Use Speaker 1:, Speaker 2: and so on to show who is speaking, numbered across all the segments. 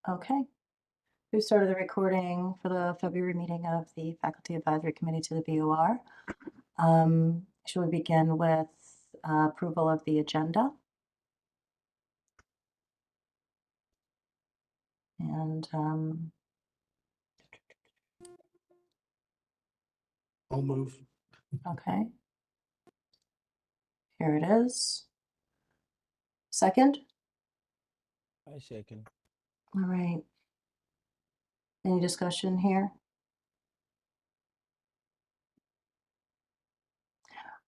Speaker 1: Okay. Who started the recording for the February meeting of the Faculty Advisory Committee to the BOR? Should we begin with approval of the agenda? And
Speaker 2: I'll move.
Speaker 1: okay, here it is. Second?
Speaker 3: I second.
Speaker 1: All right. Any discussion here?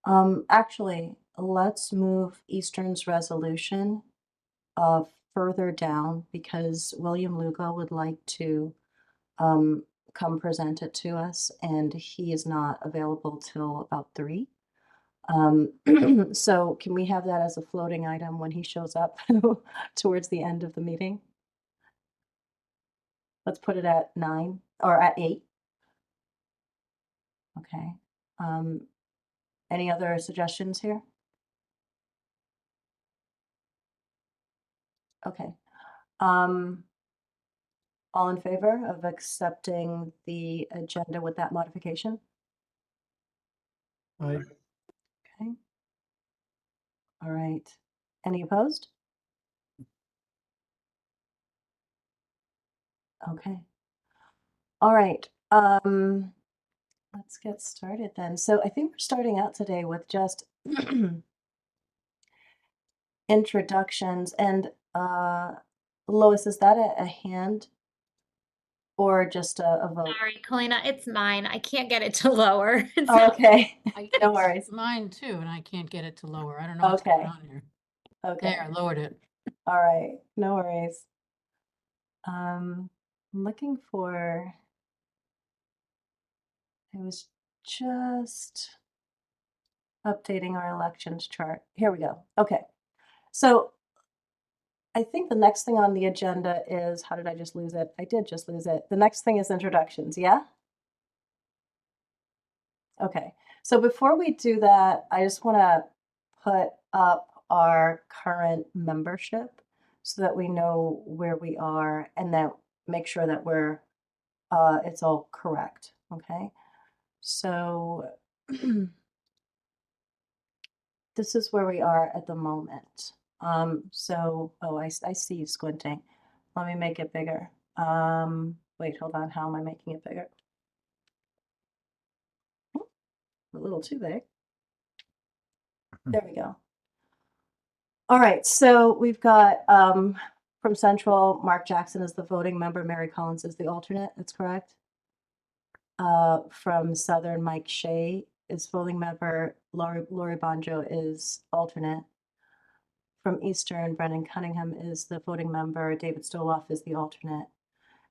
Speaker 1: Actually, let's move Eastern's resolution further down because William Lugo would like to come present it to us, and he is not available till about 3. So can we have that as a floating item when he shows up towards the end of the meeting? Let's put it at 9 or at 8. Okay. Any other suggestions here? Okay. All in favor of accepting the agenda with that modification?
Speaker 2: Aye.
Speaker 1: Okay. All right. Any opposed? Okay. All right. Let's get started then. So I think we're starting out today with just introductions. And Lois, is that a hand or just a vote?
Speaker 4: Sorry, Kalina, it's mine. I can't get it to lower.
Speaker 1: Oh, okay. No
Speaker 5: It's
Speaker 1: worries.
Speaker 5: mine too, and I can't get it to lower. I don't know what's going
Speaker 1: Okay.
Speaker 5: on here.
Speaker 1: Okay.
Speaker 5: There, I lowered it.
Speaker 1: All right. No worries. I'm looking for, I was just updating our elections chart. Here we go. Okay. So I think the next thing on the agenda is, how did I just lose it? I did just lose it. The next thing is introductions, yeah? Okay, so before we do that, I just want to put up our current membership so that we know where we are and then make sure that we're, it's all correct, okay? So this is where we are at the moment. Oh, I see you squinting. Let me make it bigger. Wait, hold on. How am I making it bigger? A little too big. There we go. All right, so we've got from Central, Mark Jackson is the voting member, Mary Collins is the alternate, that's correct. From Southern, Mike Shea is voting member, Lori Bonjo is alternate. From Eastern, Brendan Cunningham is the voting member, David Stoloff is the alternate.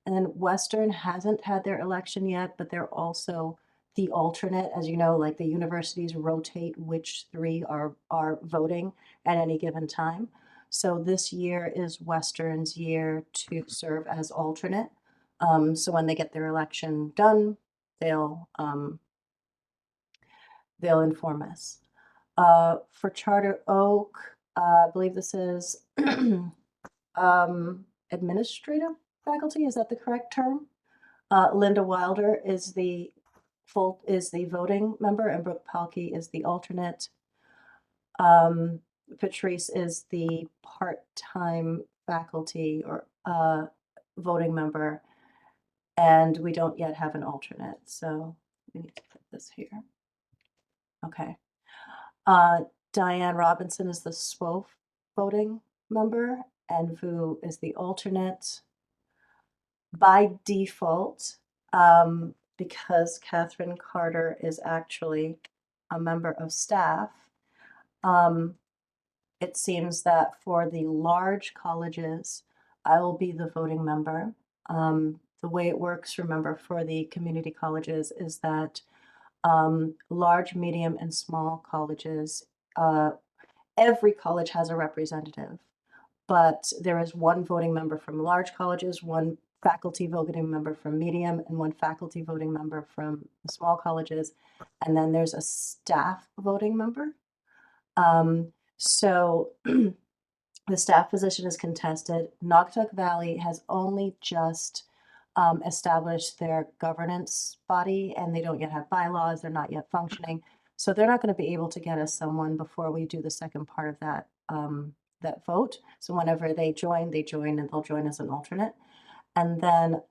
Speaker 1: And then Western hasn't had their election yet, but they're also the alternate. As you know, like the universities rotate which 3 are voting at any given time. So this year is Western's year to serve as alternate. So when they get their election done, they'll inform us. For Charter Oak, I believe this is administrative faculty. Is that the correct term? Linda Wilder is the voting member, and Brooke Palkey is the alternate. Patrice is the part-time faculty or voting member, and we don't yet have an alternate, so we need to put this here. Okay. Diane Robinson is the SWOF voting member, and Vu is the alternate. By default, because Catherine Carter is actually a member of staff, it seems that for the large colleges, I will be the voting member. The way it works, remember, for the community colleges is that large, medium, and small colleges, every college has a representative, but there is one voting member from large colleges, one faculty voting member from medium, and one faculty voting member from the small colleges, and then there's a staff voting member. So The staff position is contested. Naugatuck Valley has only just established their governance body, and they don't yet have bylaws. They're not yet functioning. So they're not going to be able to get us someone before we do the second part of that that vote. So whenever they join, and they'll join as an alternate. And then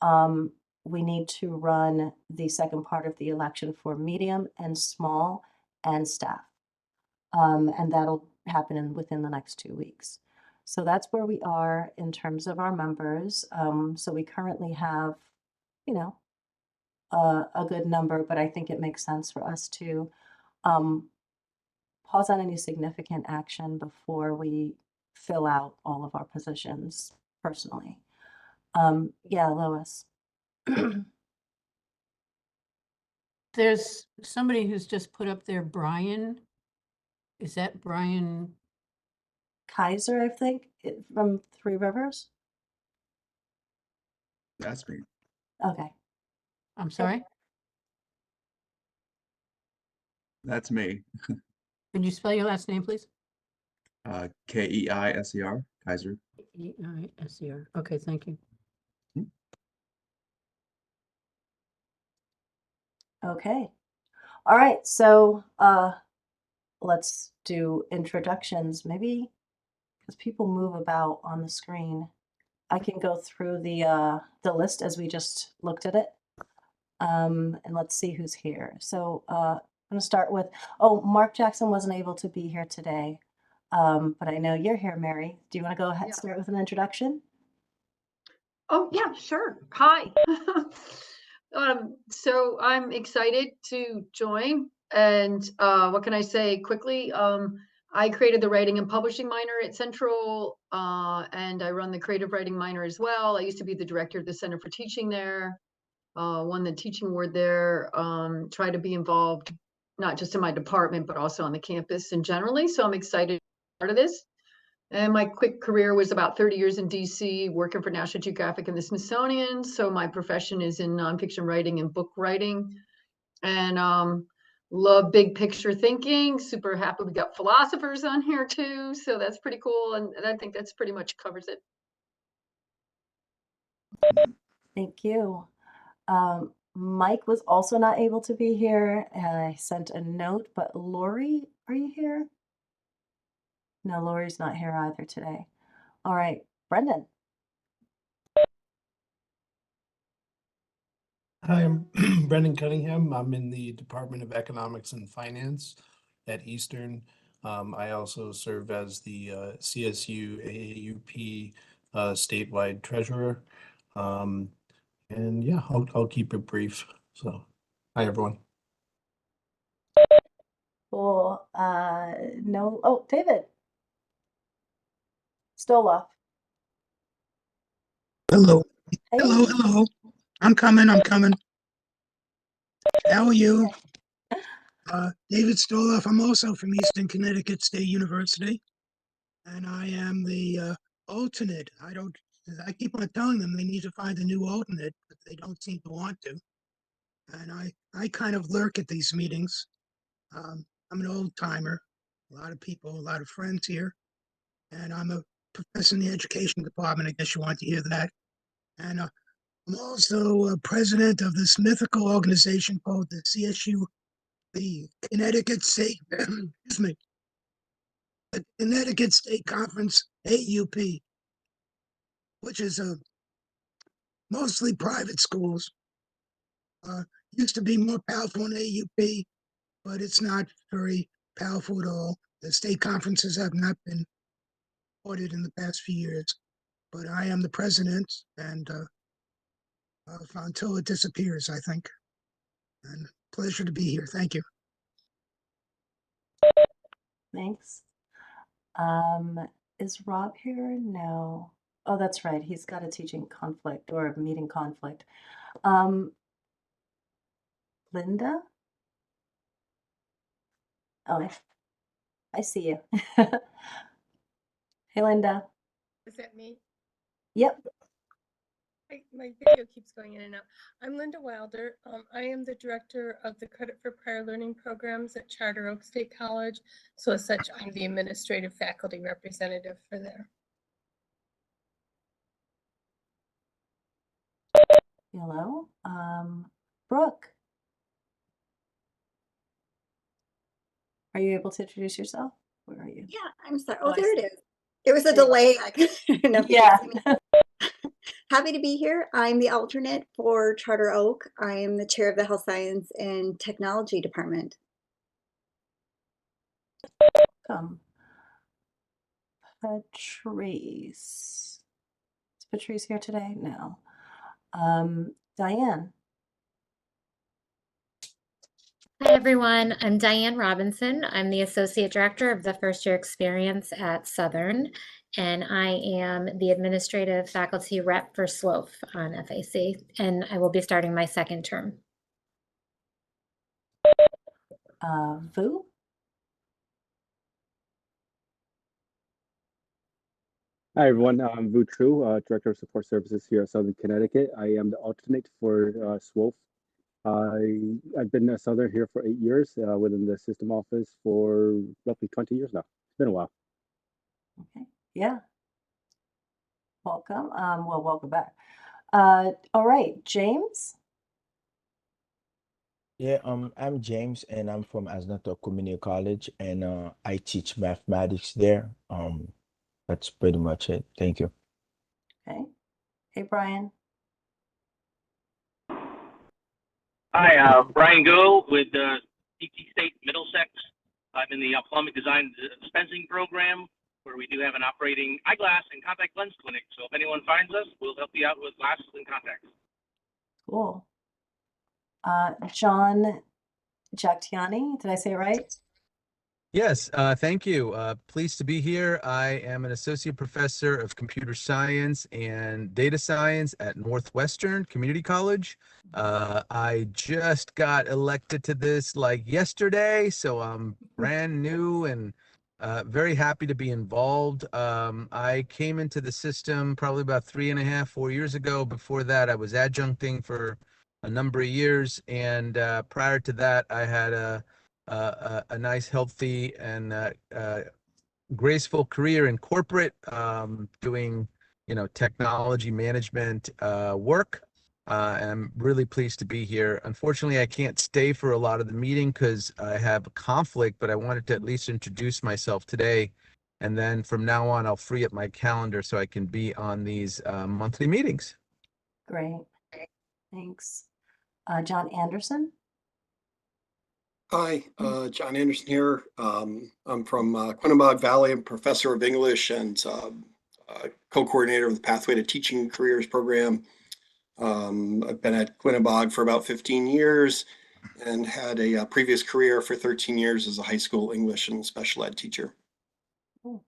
Speaker 1: we need to run the second part of the election for medium and small and staff. And that'll happen within the next 2 weeks. So that's where we are in terms of our members. So we currently have, you know, a good number, but I think it makes sense for us to pause on any significant action before we fill out all of our positions personally. Yeah, Lois.
Speaker 5: There's somebody who's just put up there, Brian. Is that Brian?
Speaker 1: Kaiser, I think, from Three Rivers.
Speaker 2: That's me.
Speaker 1: Okay.
Speaker 5: I'm sorry?
Speaker 2: That's me.
Speaker 5: Can you spell your last name, please?
Speaker 2: Keiser, Kaiser.
Speaker 5: E-I-S-E-R. Okay, thank you.
Speaker 1: Okay. All right. So let's do introductions. Maybe because people move about on the screen, I can go through the list as we just looked at it. And let's see who's here. So I'm going to start with, Mark Jackson wasn't able to be here today. But I know you're here, Mary. Do you want to go ahead and start with an introduction?
Speaker 6: Oh, yeah, sure. Hi. So I'm excited to join. And what can I say quickly? I created the writing and publishing minor at Central, and I run the creative writing minor as well. I used to be the director of the Center for Teaching there, won the teaching award there, try to be involved, not just in my department, but also on the campus and generally. So I'm excited to be part of this. And my quick career was about 30 years in DC, working for National Geographic and the Smithsonian. So my profession is in nonfiction writing and book writing. And love big picture thinking. Super happy we got philosophers on here too. So that's pretty cool. And I think that's pretty much covers it.
Speaker 1: Thank you. Mike was also not able to be here. I sent a note, but Lori, are you here? No, Lori's not here either today. All right, Brendan.
Speaker 7: Hi, I'm Brendan Cunningham. I'm in the Department of Economics and Finance at Eastern. I also serve as the CSU AAUP statewide treasurer. And yeah, I'll keep it brief. So, hi everyone.
Speaker 1: Cool. No. Oh, David. Stoloff.
Speaker 8: Hello,
Speaker 1: Hey.
Speaker 8: hello. I'm coming. How are you? David Stoloff. I'm also from Eastern Connecticut State University, and I am the alternate. I keep on telling them they need to find a new alternate, but they don't seem to want to. And I kind of lurk at these meetings. I'm an old timer, a lot of people, a lot of friends here, and I'm a professor in the education department. I guess you want to hear that. And I'm also president of this mythical organization called the CSU, the Connecticut State, excuse me, the Connecticut State Conference, AUP, which is mostly private schools. Used to be more powerful than AUP, but it's not very powerful at all. The state conferences have not been ordered in the past few years, but I am the president, and until it disappears, I think. And pleasure to be here. Thank you.
Speaker 1: Thanks. Is Rob here? No. Oh, that's right. He's got a teaching conflict or a meeting conflict. Linda? Oh, I see you. Hey, Linda.
Speaker 9: Is that me?
Speaker 1: Yep.
Speaker 9: My video keeps going in and out. I'm Linda Wilder. I am the director of the Credit for Prior Learning Programs at Charter Oak State College. So as such, I'm the administrative faculty representative for there.
Speaker 1: Hello. Brooke. Are you able to introduce yourself? Where are you?
Speaker 10: Yeah, I'm sorry.
Speaker 1: Oh,
Speaker 10: Oh,
Speaker 1: I
Speaker 10: there
Speaker 1: see.
Speaker 10: it is. It was a
Speaker 1: There you go.
Speaker 10: delay. I couldn't know if you
Speaker 1: Yeah.
Speaker 10: could see me. Happy to be here. I'm the alternate for Charter Oak. I am the chair of the Health Science and Technology Department.
Speaker 1: Come. Patrice. Is Patrice here today? No. Diane.
Speaker 4: Hi, everyone. I'm Diane Robinson. I'm the Associate Director of the First Year Experience at Southern, and I am the Administrative Faculty Rep for SWOF on FAC, and I will be starting my second term.
Speaker 1: Vu.
Speaker 11: Hi, everyone. I'm Vu True, Director of Support Services here at Southern Connecticut. I am the alternate for SWOF. I've been at Southern here for 8 years, within the system office for roughly 20 years now. It's been a while.
Speaker 1: Okay. Yeah. Welcome. Well, welcome back. All right, James.
Speaker 3: Yeah, I'm James and I'm from Asnato Community College and I teach mathematics there. That's pretty much it. Thank you.
Speaker 1: Okay. Hey, Brian.
Speaker 12: Hi, Brian Go with CT State Middlesex. I'm in the ophthalmic design dispensing program where we do have an operating eyeglass and contact lens clinic. So if anyone finds us, we'll help you out with glasses and contacts.
Speaker 1: Cool. John Jactiani. Did I say it right?
Speaker 13: Yes, thank you. Pleased to be here. I am an associate professor of computer science and data science at Northwestern Community College. I just got elected to this like yesterday, so I'm brand new and very happy to be involved. I came into the system probably about 3.5, 4 years ago. Before that, I was adjuncting for a number of years, and prior to that, I had a nice, healthy, and graceful career in corporate, doing, technology management work. And I'm really pleased to be here. Unfortunately, I can't stay for a lot of the meeting because I have a conflict, but I wanted to at least introduce myself today. And then from now on, I'll free up my calendar so I can be on these monthly meetings.
Speaker 1: Great. Thanks. John Anderson.
Speaker 14: Hi, John Anderson here. I'm from Quinnebog Valley. I'm professor of English and co-coordinator of the Pathway to Teaching Careers program. I've been at Quinnebog for about 15 years and had a previous career for 13 years as a high school English and special ed teacher.
Speaker 1: Cool.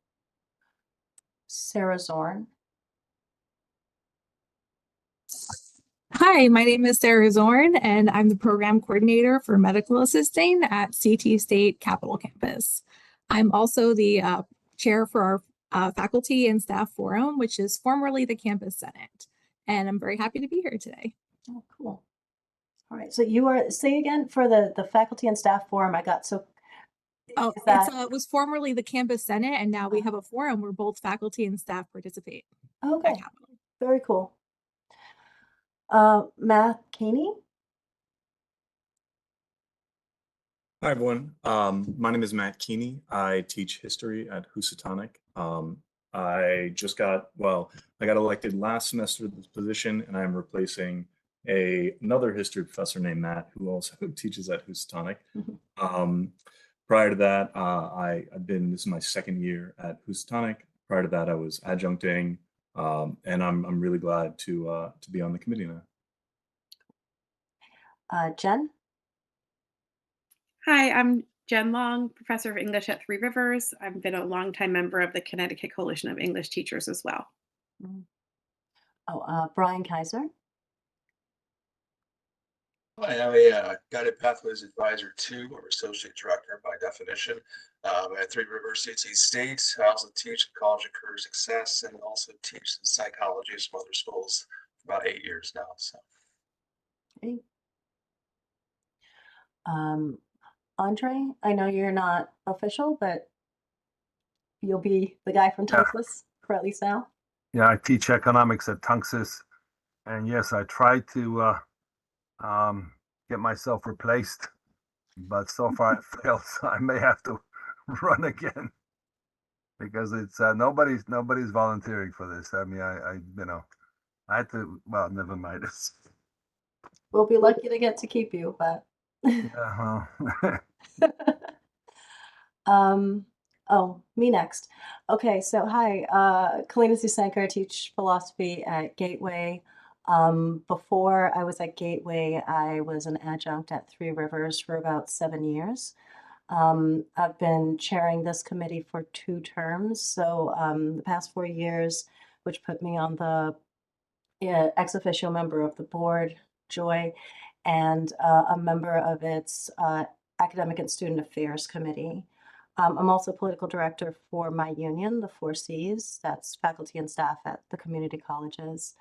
Speaker 1: Sarah Zorn.
Speaker 15: Hi, my name is Sarah Zorn, and I'm the program coordinator for medical assisting at CT State Capitol Campus. I'm also the chair for our faculty and staff forum, which is formerly the campus senate. And I'm very happy to be here today.
Speaker 1: Oh, cool. All right. So you are, say again for the faculty and staff forum. I got so.
Speaker 15: Oh,
Speaker 1: is that,
Speaker 15: it was formerly the campus senate, and now we have a forum where both faculty and staff participate.
Speaker 1: okay. Very cool. Matt Keeney.
Speaker 16: Hi, everyone. My name is Matt Keeney. I teach history at Housatonic. I got elected last semester to this position, and I'm replacing another history professor named Matt, who also teaches at Housatonic. Prior to that, this is my second year at Housatonic. Prior to that, I was adjuncting, and I'm really glad to be on the committee now.
Speaker 1: Jen.
Speaker 17: Hi, I'm Jen Long, professor of English at Three Rivers. I've been a longtime member of the Connecticut Coalition of English Teachers as well.
Speaker 1: Brian Kaiser.
Speaker 18: Hi, I'm a Guided Pathways Advisor 2, or Associate Director by definition, at Three Rivers CT State. I also teach College of Career Success and also teach the psychology at some other schools for about 8 years now. So.
Speaker 1: Great. Andre, I know you're not official, but you'll be the guy from Tunxus for at least now.
Speaker 19: Yeah, I teach economics at Tunxus. And yes, I tried to get myself replaced, but so far it failed. So I may have to run again because it's nobody's volunteering for this. I mean, I I had to. Well, never mind.
Speaker 1: We'll be lucky to get to keep you, but.
Speaker 19: Yeah.
Speaker 1: Oh, me next. Okay, so hi, Kalina Susanka, I teach philosophy at Gateway. Before I was at Gateway, I was an adjunct at Three Rivers for about 7 years. I've been chairing this committee for 2 terms, so the past 4 years, which put me on the ex officio member of the board, Joy, and a member of its Academic and Student Affairs Committee. I'm also political director for my union, the 4Cs, that's faculty and staff at the community colleges.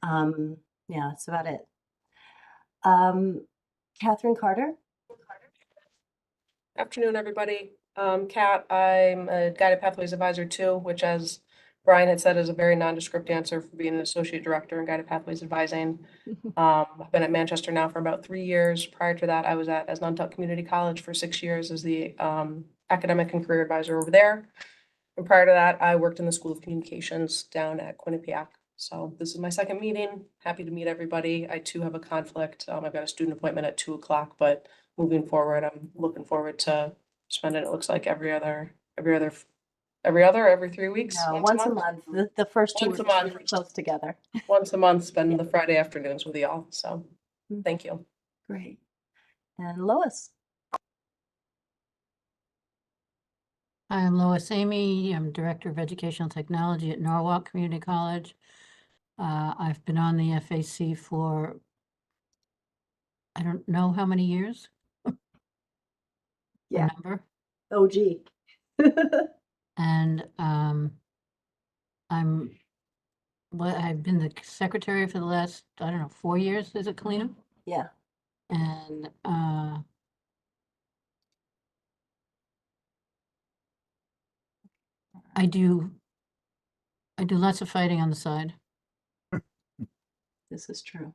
Speaker 1: Yeah, that's about it. Catherine Carter.
Speaker 20: Afternoon, everybody. Kat, I'm a Guided Pathways Advisor too, which, as Brian had said, is a very nondescript answer for being an associate director in Guided Pathways Advising. I've been at Manchester now for about 3 years. Prior to that, I was at Asnuntuck Community College for 6 years as the academic and career advisor over there. And prior to that, I worked in the School of Communications down at Quinnipiac. So this is my second meeting. Happy to meet everybody. I too have a conflict. I've got a student appointment at 2 o'clock, but moving forward, I'm looking forward to spending, it looks like every 3 weeks?
Speaker 1: No, once a month. The first 2
Speaker 20: Once a
Speaker 1: are
Speaker 20: month.
Speaker 1: really close together.
Speaker 20: Once a month, spend the Friday afternoons with y'all. So thank you.
Speaker 1: Great. And Lois.
Speaker 5: I'm Lois Amy. I'm Director of Educational Technology at Norwalk Community College. I've been on the FAC for, I don't know how many years.
Speaker 1: Yeah.
Speaker 5: Number.
Speaker 1: Oh, gee.
Speaker 5: And I've been the secretary for the last, I don't know, 4 years, is it, Kalina?
Speaker 1: Yeah.
Speaker 5: And I do lots of fighting on the side.
Speaker 1: This is true.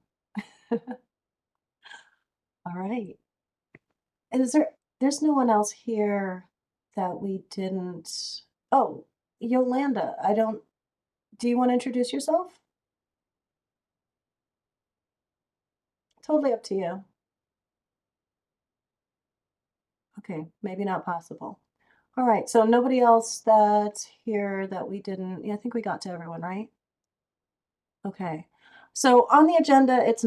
Speaker 1: All right. And there's no one else here that we didn't. Oh, Yolanda, do you want to introduce yourself? Totally up to you. Okay, maybe not possible. All right, so nobody else that's here that we didn't. Yeah, I think we got to everyone, right? Okay. So on the agenda, it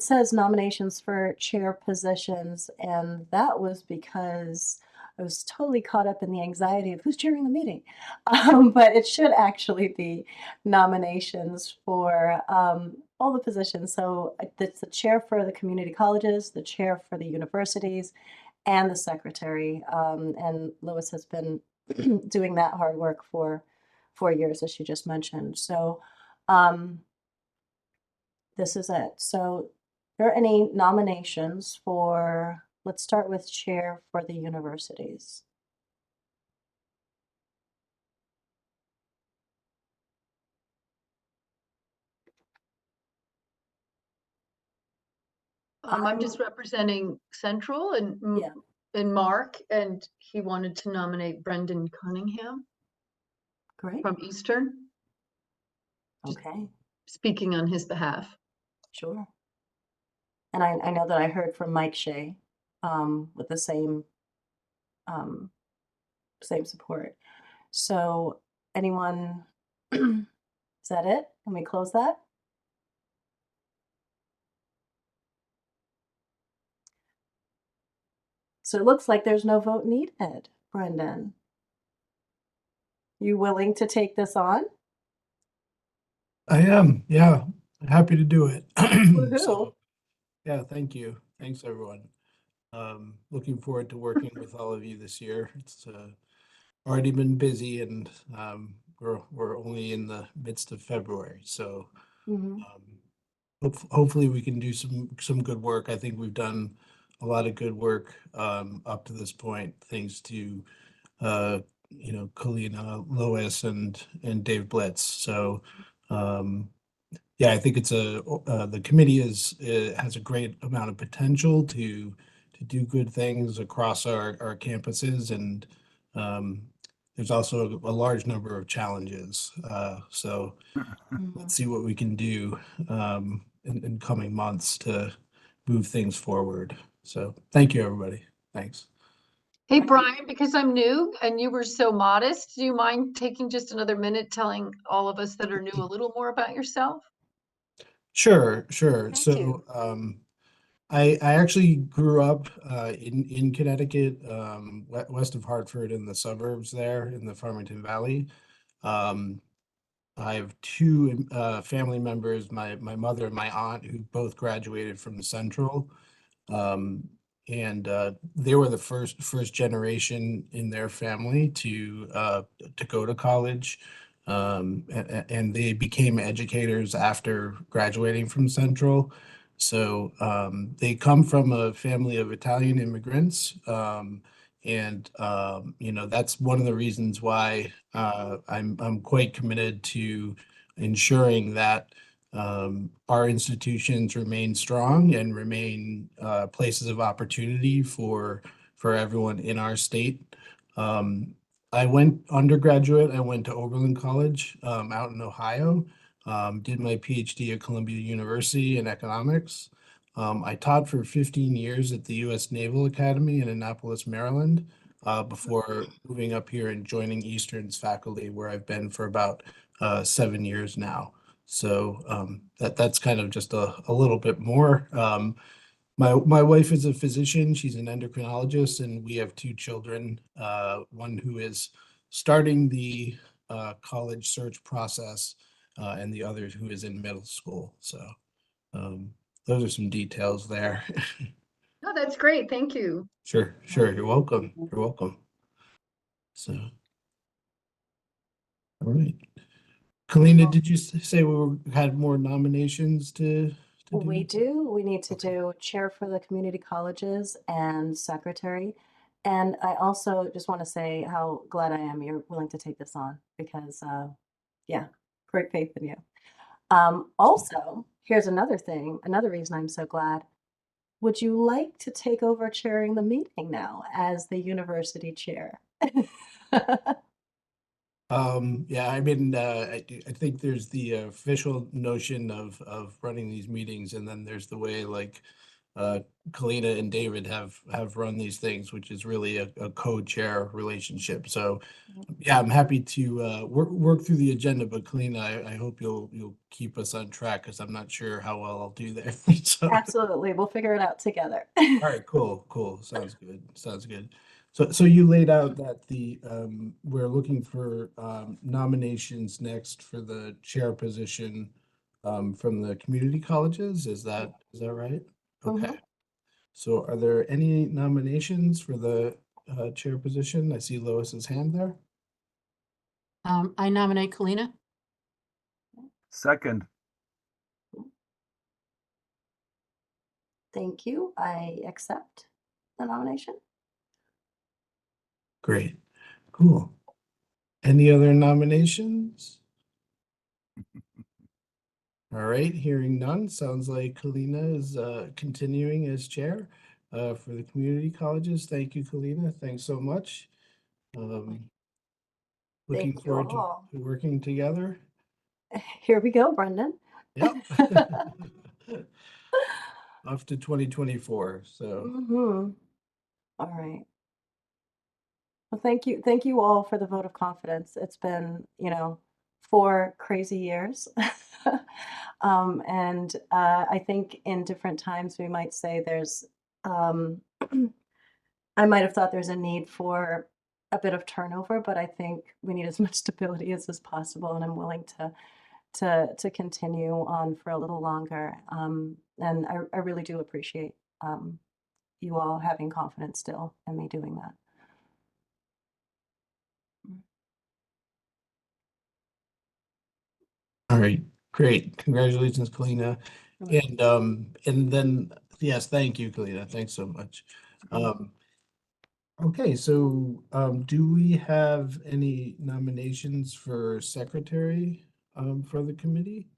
Speaker 1: says nominations for chair positions, and that was because I was totally caught up in the anxiety of who's chairing the meeting. But it should actually be nominations for all the positions. So it's the chair for the community colleges, the chair for the universities, and the secretary. And Lois has been doing that hard work for 4 years, as she just mentioned. So this is it. So are there any nominations for, let's start with chair for the universities.
Speaker 6: I'm just representing Central and Mark, and he wanted to nominate Brendan Cunningham.
Speaker 1: Great.
Speaker 6: From Eastern.
Speaker 1: Okay.
Speaker 6: Speaking on his behalf.
Speaker 1: Sure. And I know that I heard from Mike Shea with the same support. So anyone, is that it? Can we close that? So it looks like there's no vote needed, Brendan. You willing to take this on?
Speaker 7: I am, yeah, happy to do it.
Speaker 1: Woohoo.
Speaker 7: So, yeah, thank you. Thanks, everyone. Looking forward to working with all of you this year. It's already been busy, and we're only in the midst of February, so hopefully we can do some good work. I think we've done a lot of good work up to this point, thanks to Kalina, Lois, and Dave Blitz. So yeah, I think it's the committee has a great amount of potential to do good things across our campuses, and there's also a large number of challenges. So let's see what we can do in coming months to move things forward. So thank you, everybody. Thanks.
Speaker 6: Hey, Brian, because I'm new and you were so modest, do you mind taking just another minute telling all of us that are new a little more about yourself?
Speaker 7: Sure, sure.
Speaker 6: Thank
Speaker 7: So
Speaker 6: you.
Speaker 7: I actually grew up in Connecticut, west of Hartford, in the suburbs there in the Farmington Valley. Um, I have two family members, my mother and my aunt, who both graduated from Central. Um, and they were the first generation in their family to go to college. And they became educators after graduating from Central. So they come from a family of Italian immigrants. That's one of the reasons why I'm quite committed to ensuring that our institutions remain strong and remain places of opportunity for everyone in our state. Um, I went to Oberlin College out in Ohio, did my PhD at Columbia University in economics. I taught for 15 years at the U.S. Naval Academy in Annapolis, Maryland, before moving up here and joining Eastern's faculty, where I've been for about 7 years now. So that's kind of just a little bit more. My wife is a physician. She's an endocrinologist, and we have two children. One who is starting the college search process, and the other who is in middle school. So those are some details there.
Speaker 6: No, that's great. Thank you.
Speaker 7: Sure, sure. You're welcome. You're welcome. So, all right. Kalina, did you say had more nominations to do?
Speaker 1: We do. We need to do chair for the community colleges and secretary. And I also just want to say how glad I am you're willing to take this on because, yeah, great faith in you. Also, here's another thing, another reason I'm so glad. Would you like to take over chairing the meeting now as the university chair?
Speaker 7: Yeah, I mean, I think there's the official notion of running these meetings, and then there's the way like Kalina and David have run these things, which is really a co-chair relationship. So yeah, I'm happy to work through the agenda, but Kalina, I hope you'll keep us on track because I'm not sure how well I'll do there. So,
Speaker 1: Absolutely. We'll figure it out together.
Speaker 7: all right, cool. Sounds good. Sounds good. So you laid out that we're looking for nominations next for the chair position from the community colleges. Is that right? Okay.
Speaker 1: Mhm.
Speaker 7: So are there any nominations for the chair position? I see Lois's hand there.
Speaker 5: I nominate Kalina.
Speaker 19: Second.
Speaker 1: Thank you. I accept the nomination.
Speaker 7: Great. Cool. Any other nominations? All right, hearing none, sounds like Kalina is continuing as chair for the community colleges. Thank you, Kalina. Thanks so much. Looking
Speaker 1: Thank you
Speaker 7: forward to
Speaker 1: all.
Speaker 7: working together.
Speaker 1: Here we go, Brendan.
Speaker 7: Yep. Off to 2024. So
Speaker 1: All right. Well, thank you all for the vote of confidence. It's been, 4 crazy years. And I think in different times we might say there's, I might have thought there's a need for a bit of turnover, but I think we need as much stability as is possible, and I'm willing to continue on for a little longer. And I really do appreciate you all having confidence still in me doing that.
Speaker 7: all right, great. Congratulations, Kalina. And then yes, thank you, Kalina. Thanks so much. Okay, so do we have any nominations for secretary for the committee?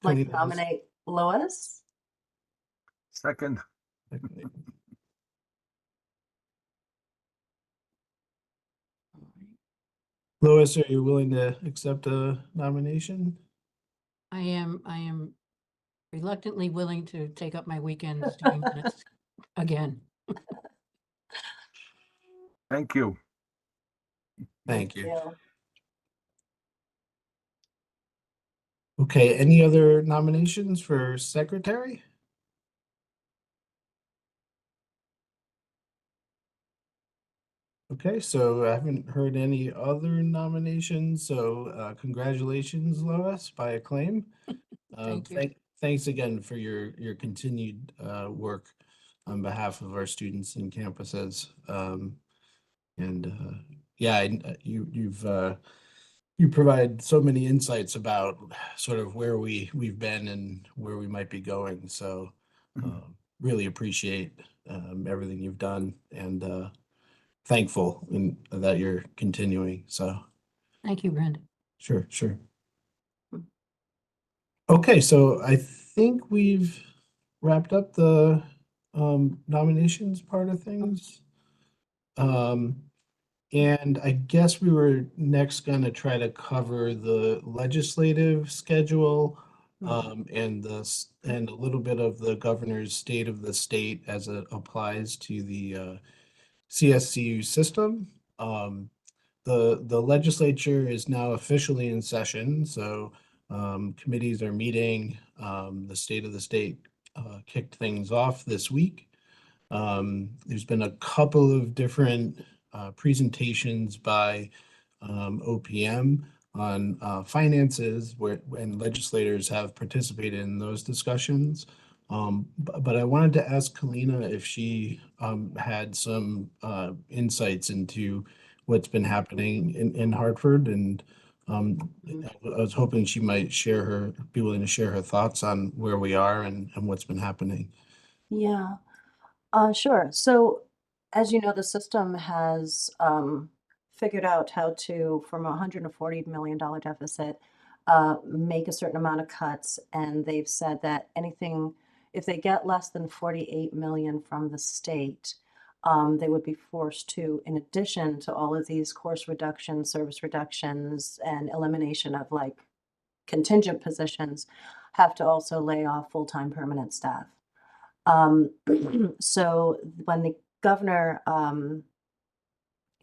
Speaker 1: like
Speaker 7: Tony
Speaker 1: to
Speaker 7: Lewis.
Speaker 1: nominate Lois.
Speaker 19: Second.
Speaker 7: Lois, are you willing to accept a nomination?
Speaker 5: I am reluctantly willing to take up my weekends doing minutes again.
Speaker 19: Thank you.
Speaker 7: Thank you. Okay, any other nominations for secretary? Okay, so I haven't heard any other nominations, so congratulations, Lois, by acclaim.
Speaker 5: Thank you.
Speaker 7: Thanks again for your continued work on behalf of our students and campuses. Yeah, you provide so many insights about sort of where we've been and where we might be going. So really appreciate everything you've done, and thankful that you're continuing. So
Speaker 5: Thank you, Brenda.
Speaker 7: sure. Okay, so I think we've wrapped up the nominations part of things. And I guess we were next gonna try to cover the legislative schedule and and a little bit of the governor's state of the state as it applies to the CSCU system. The legislature is now officially in session, so committees are meeting. The state of the state kicked things off this week. There's been a couple of different presentations by OPM on finances and legislators have participated in those discussions. But I wanted to ask Kalina if she had some insights into what's been happening in Hartford, and I was hoping she might be willing to share her thoughts on where we are and what's been happening.
Speaker 1: Yeah, sure. So, as you know, the system has figured out how to, from a $140 million deficit, make a certain amount of cuts, and they've said that if they get less than 48 million from the state, they would be forced to, in addition to all of these course reductions, service reductions, and elimination of like contingent positions, have to also lay off full-time permanent staff. So when the governor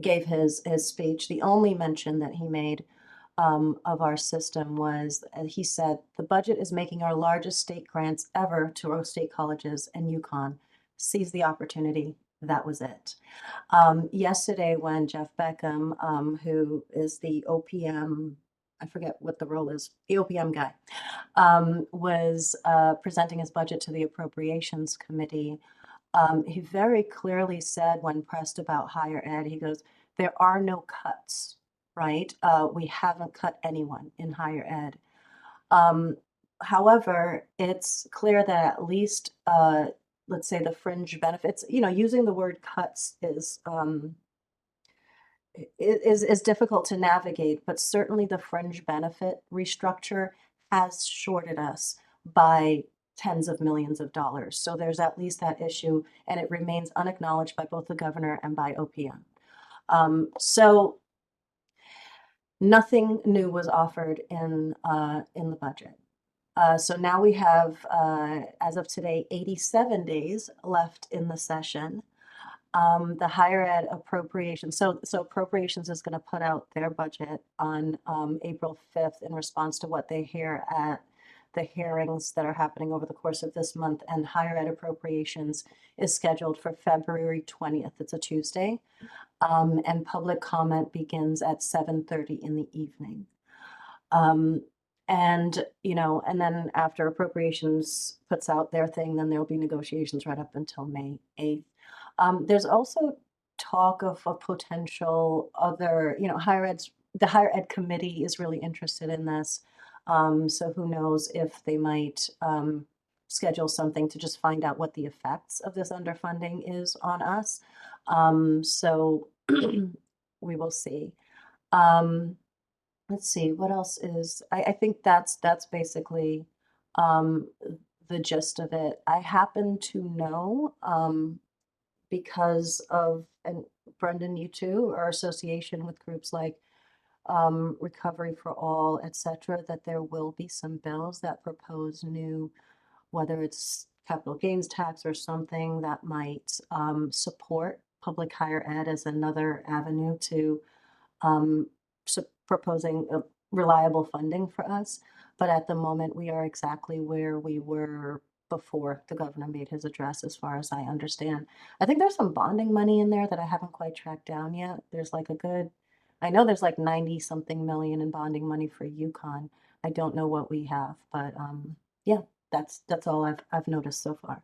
Speaker 1: gave his speech, the only mention that he made of our system was he said, the budget is making our largest state grants ever to our state colleges and UConn. Seize the opportunity. That was it. Yesterday, when Jeff Beckham, who is the OPM, I forget what the role is, the OPM guy, was presenting his budget to the Appropriations Committee, he very clearly said when pressed about higher ed, he goes, there are no cuts, right? We haven't cut anyone in higher ed. However, it's clear that at least, let's say the fringe benefits, using the word cuts is difficult to navigate, but certainly the fringe benefit restructure has shorted us by tens of millions of dollars. So there's at least that issue, and it remains unacknowledged by both the governor and by OPM. So nothing new was offered in the budget. So now we have, as of today, 87 days left in the session. The higher ed appropriations, so appropriations is going to put out their budget on April 5th in response to what they hear at the hearings that are happening over the course of this month, and higher ed appropriations is scheduled for February 20th. It's a Tuesday, and public comment begins at 7:30 in the evening. And then after appropriations puts out their thing, then there'll be negotiations right up until May 8th. There's also talk of a potential other, the higher ed committee is really interested in this. So who knows if they might schedule something to just find out what the effects of this underfunding is on us. So we will see. Let's see, what else is, I think that's basically um, the gist of it. I happen to know, because of, and Brendan, you too, our association with groups like Recovery for All, etc., that there will be some bills that propose new, whether it's capital gains tax or something that might support public higher ed as another avenue to proposing reliable funding for us. But at the moment, we are exactly where we were before the governor made his address, as far as I understand. I think there's some bonding money in there that I haven't quite tracked down yet. There's like a good, I know there's like 90 something million in bonding money for Yukon. I don't know what we have, but yeah, that's all I've noticed so far.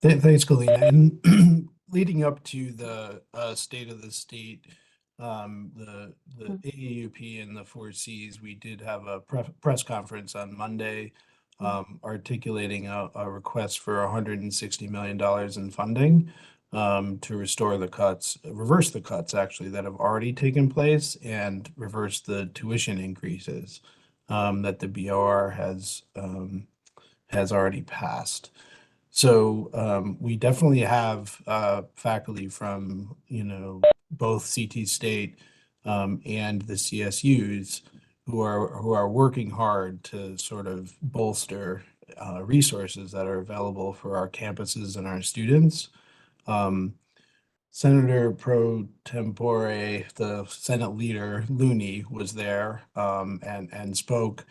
Speaker 7: Thanks, Galina. And leading up to the state of the state, the AAUP and the 4Cs, we did have a press conference on Monday articulating a request for $160 million in funding to restore the cuts, reverse the cuts actually that have already taken place, and reverse the tuition increases that the BOR has already passed. So we definitely have faculty from, both CT State and the CSUs who are working hard to sort of bolster resources that are available for our campuses and our students. Senator pro tempore, the Senate leader, Looney, was there and spoke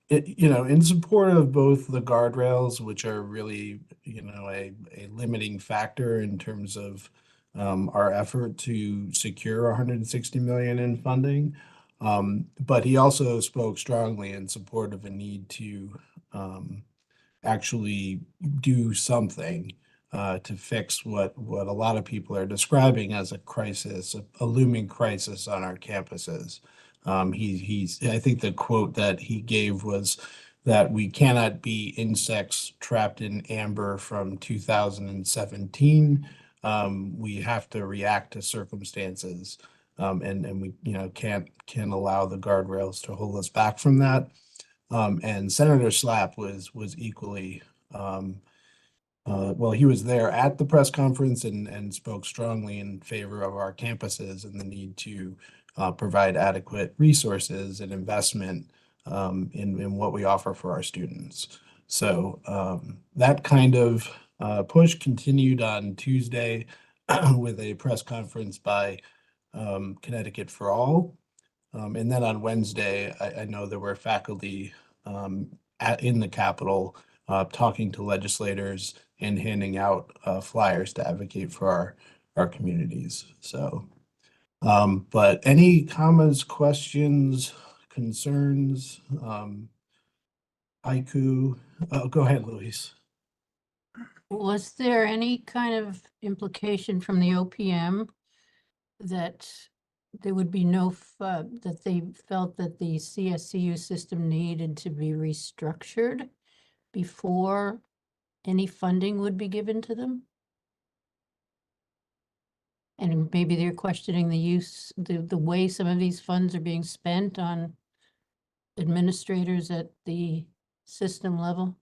Speaker 7: in support of both the guardrails, which are really, a limiting factor in terms of our effort to secure 160 million in funding. But he also spoke strongly in support of a need to actually do something to fix what a lot of people are describing as a crisis, a looming crisis on our campuses. I think the quote that he gave was that we cannot be insects trapped in amber from 2017. We have to react to circumstances, and we can't allow the guardrails to hold us back from that. And Senator Slapp was equally well, he was there at the press conference and spoke strongly in favor of our campuses and the need to provide adequate resources and investment in what we offer for our students. So that kind of push continued on Tuesday with a press conference by Connecticut for All. And then on Wednesday, I know there were faculty in the Capitol talking to legislators and handing out flyers to advocate for our communities. So, but any comments, questions, concerns? Haiku? Oh, go ahead, Luis.
Speaker 5: Was there any kind of implication from the OPM that there would be no, that they felt that the CSCU system needed to be restructured before any funding would be given to them? And maybe they're questioning the use, the way some of these funds are being spent on administrators at the system level?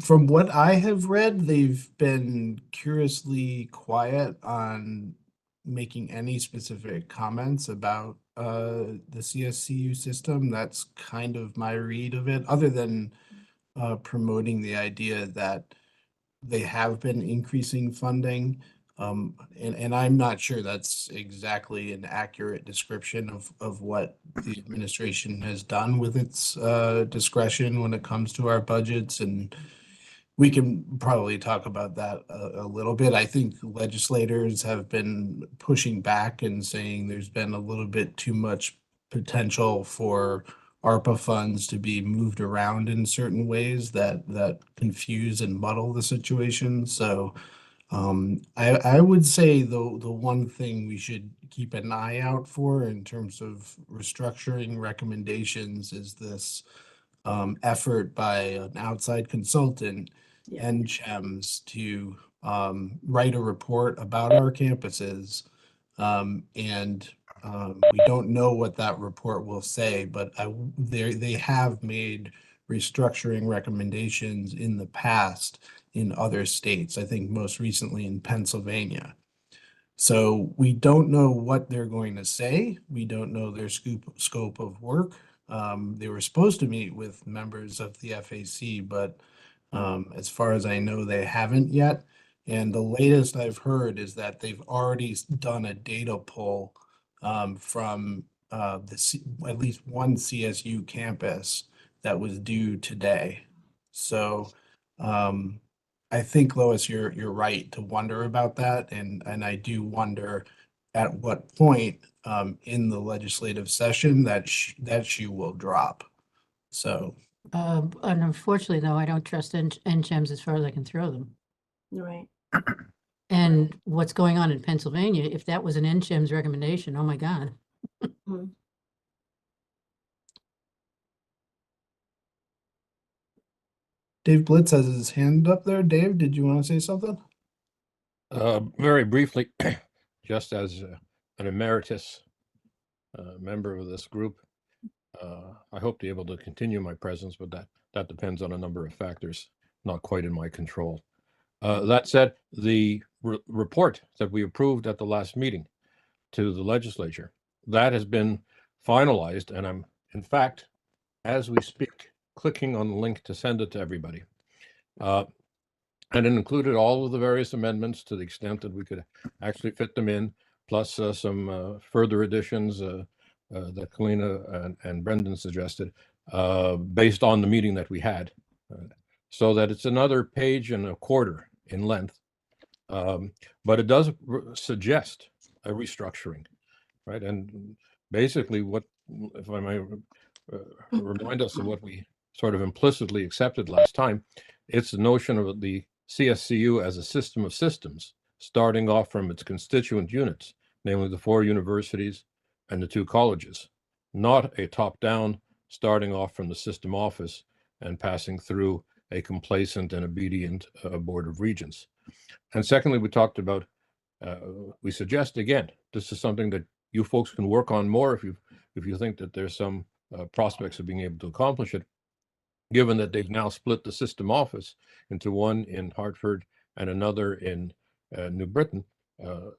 Speaker 7: From what I have read, they've been curiously quiet on making any specific comments about the CSCU system. That's kind of my read of it, other than promoting the idea that they have been increasing funding. And I'm not sure that's exactly an accurate description of what the administration has done with its discretion when it comes to our budgets. And we can probably talk about that a little bit. I think legislators have been pushing back and saying there's been a little bit too much potential for ARPA funds to be moved around in certain ways that confuse and muddle the situation. So I would say the one thing we should keep an eye out for in terms of restructuring recommendations is this effort by an outside consultant, NCHEMS, to write a report about our campuses. We don't know what that report will say, but they have made restructuring recommendations in the past in other states, I think most recently in Pennsylvania. So we don't know what they're going to say. We don't know their scope of work. They were supposed to meet with members of the FAC, but as far as I know, they haven't yet. And the latest I've heard is that they've already done a data pull from at least one CSU campus that was due today. So I think, Lois, you're right to wonder about that, and I do wonder at what point in the legislative session that shoe will drop. So
Speaker 5: And unfortunately, though, I don't trust NCHEMS as far as I can throw them.
Speaker 1: Right.
Speaker 5: And what's going on in Pennsylvania, if that was an NCHEMS recommendation, oh my God.
Speaker 7: Dave Blitz has his hand up there. Dave, did you want to say something?
Speaker 21: Very briefly, just as an emeritus member of this group, I hope to be able to continue my presence, but that depends on a number of factors, not quite in my control. That said, the report that we approved at the last meeting to the legislature, that has been finalized, and I'm, in fact, as we speak, clicking on the link to send it to everybody. And it included all of the various amendments to the extent that we could actually fit them in, plus some further additions that Kalina and Brendan suggested based on the meeting that we had. So that it's another page and a quarter in length. But it does suggest a restructuring, right? And basically what, if I may remind us of what we sort of implicitly accepted last time, it's the notion of the CSCU as a system of systems, starting off from its constituent units, namely the 4 universities and the 2 colleges, not a top-down starting off from the system office and passing through a complacent and obedient board of regents. And secondly, we talked about, we suggest again, this is something that you folks can work on more if you think that there's some prospects of being able to accomplish it, given that they've now split the system office into one in Hartford and another in New Britain, the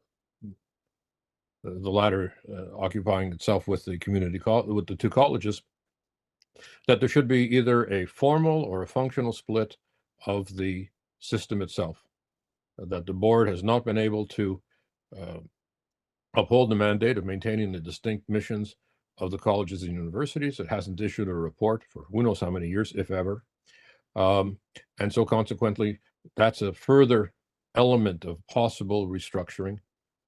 Speaker 21: latter occupying itself with the with the 2 colleges, that there should be either a formal or a functional split of the system itself, that the board has not been able to uphold the mandate of maintaining the distinct missions of the colleges and universities. It hasn't issued a report for who knows how many years, if ever. And so consequently, that's a further element of possible restructuring,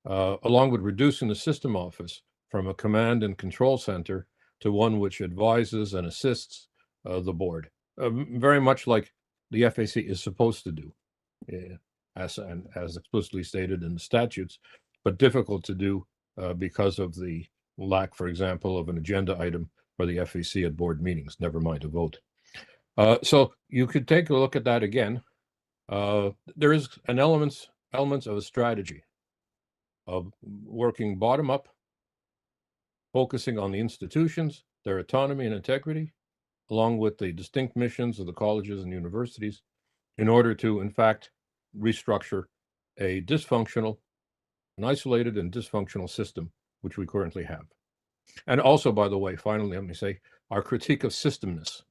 Speaker 21: along with reducing the system office from a command and control center to one which advises and assists the board, very much like the FAC is supposed to do, as explicitly stated in the statutes, but difficult to do because of the lack, for example, of an agenda item for the FAC at board meetings, never mind a vote. So you could take a look at that again. There is an elements of a strategy of working bottom up, focusing on the institutions, their autonomy and integrity, along with the distinct missions of the colleges and universities, in order to, in fact, restructure a dysfunctional, an isolated and dysfunctional system, which we currently have. And also, by the way, finally, let me say, our critique of systemness.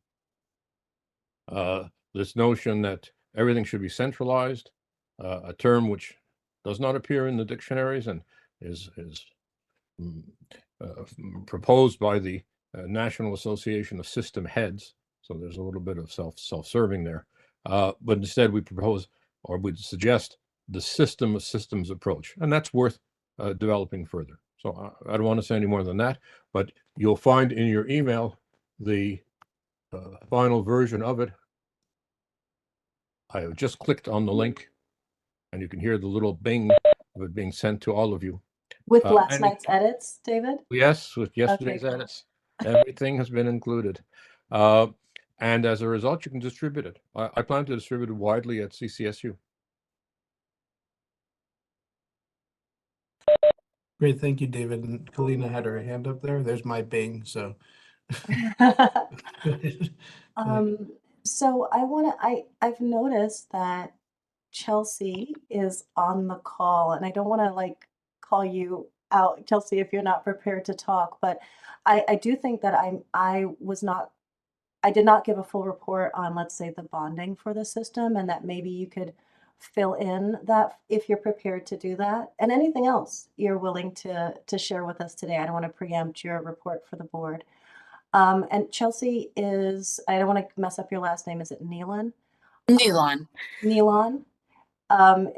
Speaker 21: This notion that everything should be centralized, a term which does not appear in the dictionaries and is proposed by the National Association of System Heads. So there's a little bit of self-serving there. But instead we propose, or we suggest, the system of systems approach, and that's worth developing further. So I don't want to say any more than that, but you'll find in your email the final version of it. I have just clicked on the link, and you can hear the little bing of it being sent to all of you.
Speaker 1: With last night's edits, David?
Speaker 21: Yes, with yesterday's
Speaker 1: cool.
Speaker 21: edits. Everything has been included. And as a result, you can distribute it. I plan to distribute it widely at CCSU.
Speaker 7: Great, thank you, David. And Kalina had her hand up there. There's my bing, so.
Speaker 1: So I've noticed that Chelsea is on the call, and I don't want to like call you out, Chelsea, if you're not prepared to talk, but I do think that I did not give a full report on, let's say, the bonding for the system, and that maybe you could fill in that if you're prepared to do that, and anything else you're willing to share with us today. I don't want to preempt your report for the board. And Chelsea is, I don't want to mess up your last name. Is it Nealon?
Speaker 2: Nealon.
Speaker 1: Nealon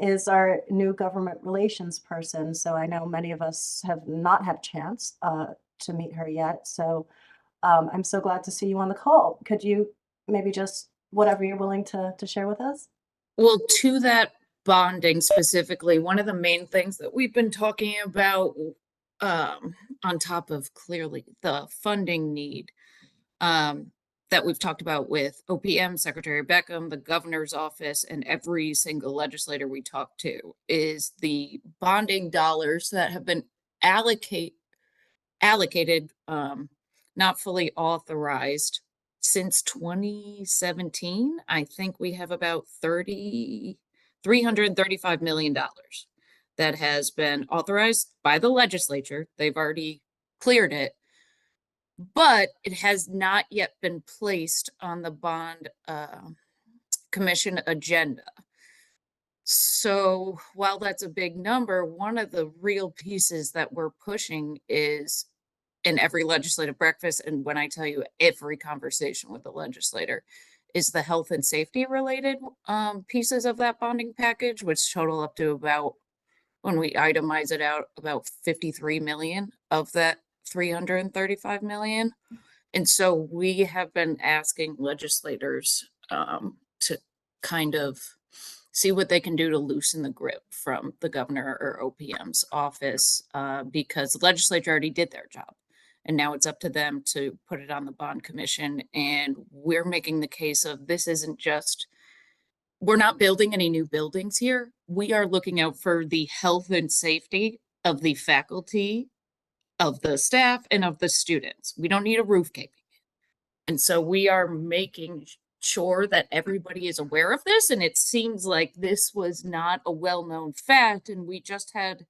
Speaker 1: is our new government relations person. So I know many of us have not had a chance to meet her yet. So I'm so glad to see you on the call. Could you maybe just whatever you're willing to share with us?
Speaker 2: Well, to that bonding specifically, one of the main things that we've been talking about, on top of clearly the funding need, that we've talked about with OPM, Secretary Beckham, the governor's office, and every single legislator we talk to, is the bonding dollars that have been allocated, not fully authorized since 2017. I think we have about $335 million that has been authorized by the legislature. They've already cleared it, but it has not yet been placed on the bond commission agenda. So while that's a big number, one of the real pieces that we're pushing is in every legislative breakfast, and when I tell you every conversation with the legislator, is the health and safety related pieces of that bonding package, which total up to about, when we itemize it out, about 53 million of that 335 million. And so we have been asking legislators to kind of see what they can do to loosen the grip from the governor or OPM's office, because the legislature already did their job. And now it's up to them to put it on the bond commission. And we're making the case of this isn't just, we're not building any new buildings here. We are looking out for the health and safety of the faculty, of the staff, and of the students. We don't need a roof caving in. And so we are making sure that everybody is aware of this. And it seems like this was not a well-known fact. And we just had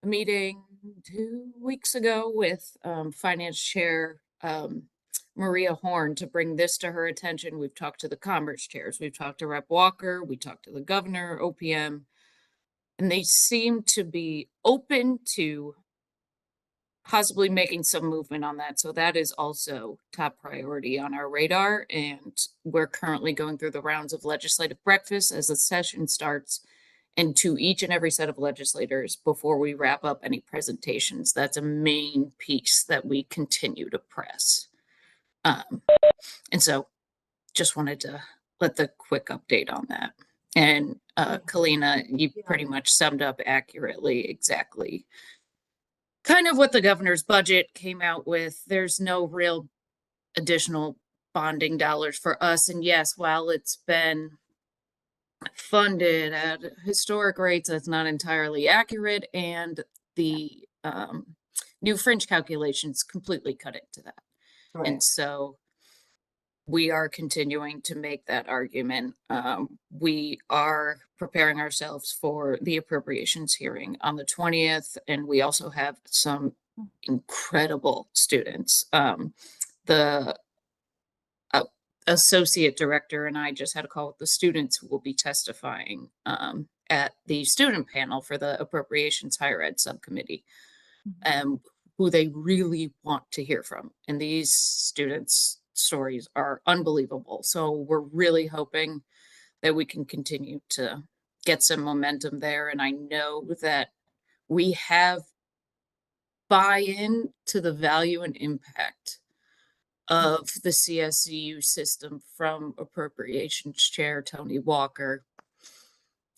Speaker 2: a meeting 2 weeks ago with Finance Chair Maria Horn to bring this to her attention. We've talked to the Commerce chairs, we've talked to Rep. Walker, we talked to the governor, OPM, and they seem to be open to possibly making some movement on that. So that is also top priority on our radar. And we're currently going through the rounds of legislative breakfast as the session starts. And to each and every set of legislators before we wrap up any presentations, that's a main piece that we continue to press. And so just wanted to let the quick update on that. And Kalina, you pretty much summed up accurately exactly kind of what the governor's budget came out with. There's no real additional bonding dollars for us. And yes, while it's been funded at historic rates, that's not entirely accurate, and the new fringe calculations completely cut into that.
Speaker 1: Right.
Speaker 2: And so we are continuing to make that argument. We are preparing ourselves for the appropriations hearing on the 20th, and we also have some incredible students. The associate director and I just had a call with the students who will be testifying at the student panel for the appropriations higher ed subcommittee, who they really want to hear from. And these students' stories are unbelievable. So we're really hoping that we can continue to get some momentum there. And I know that we have buy-in to the value and impact of the CSU system from Appropriations Chair Tony Walker.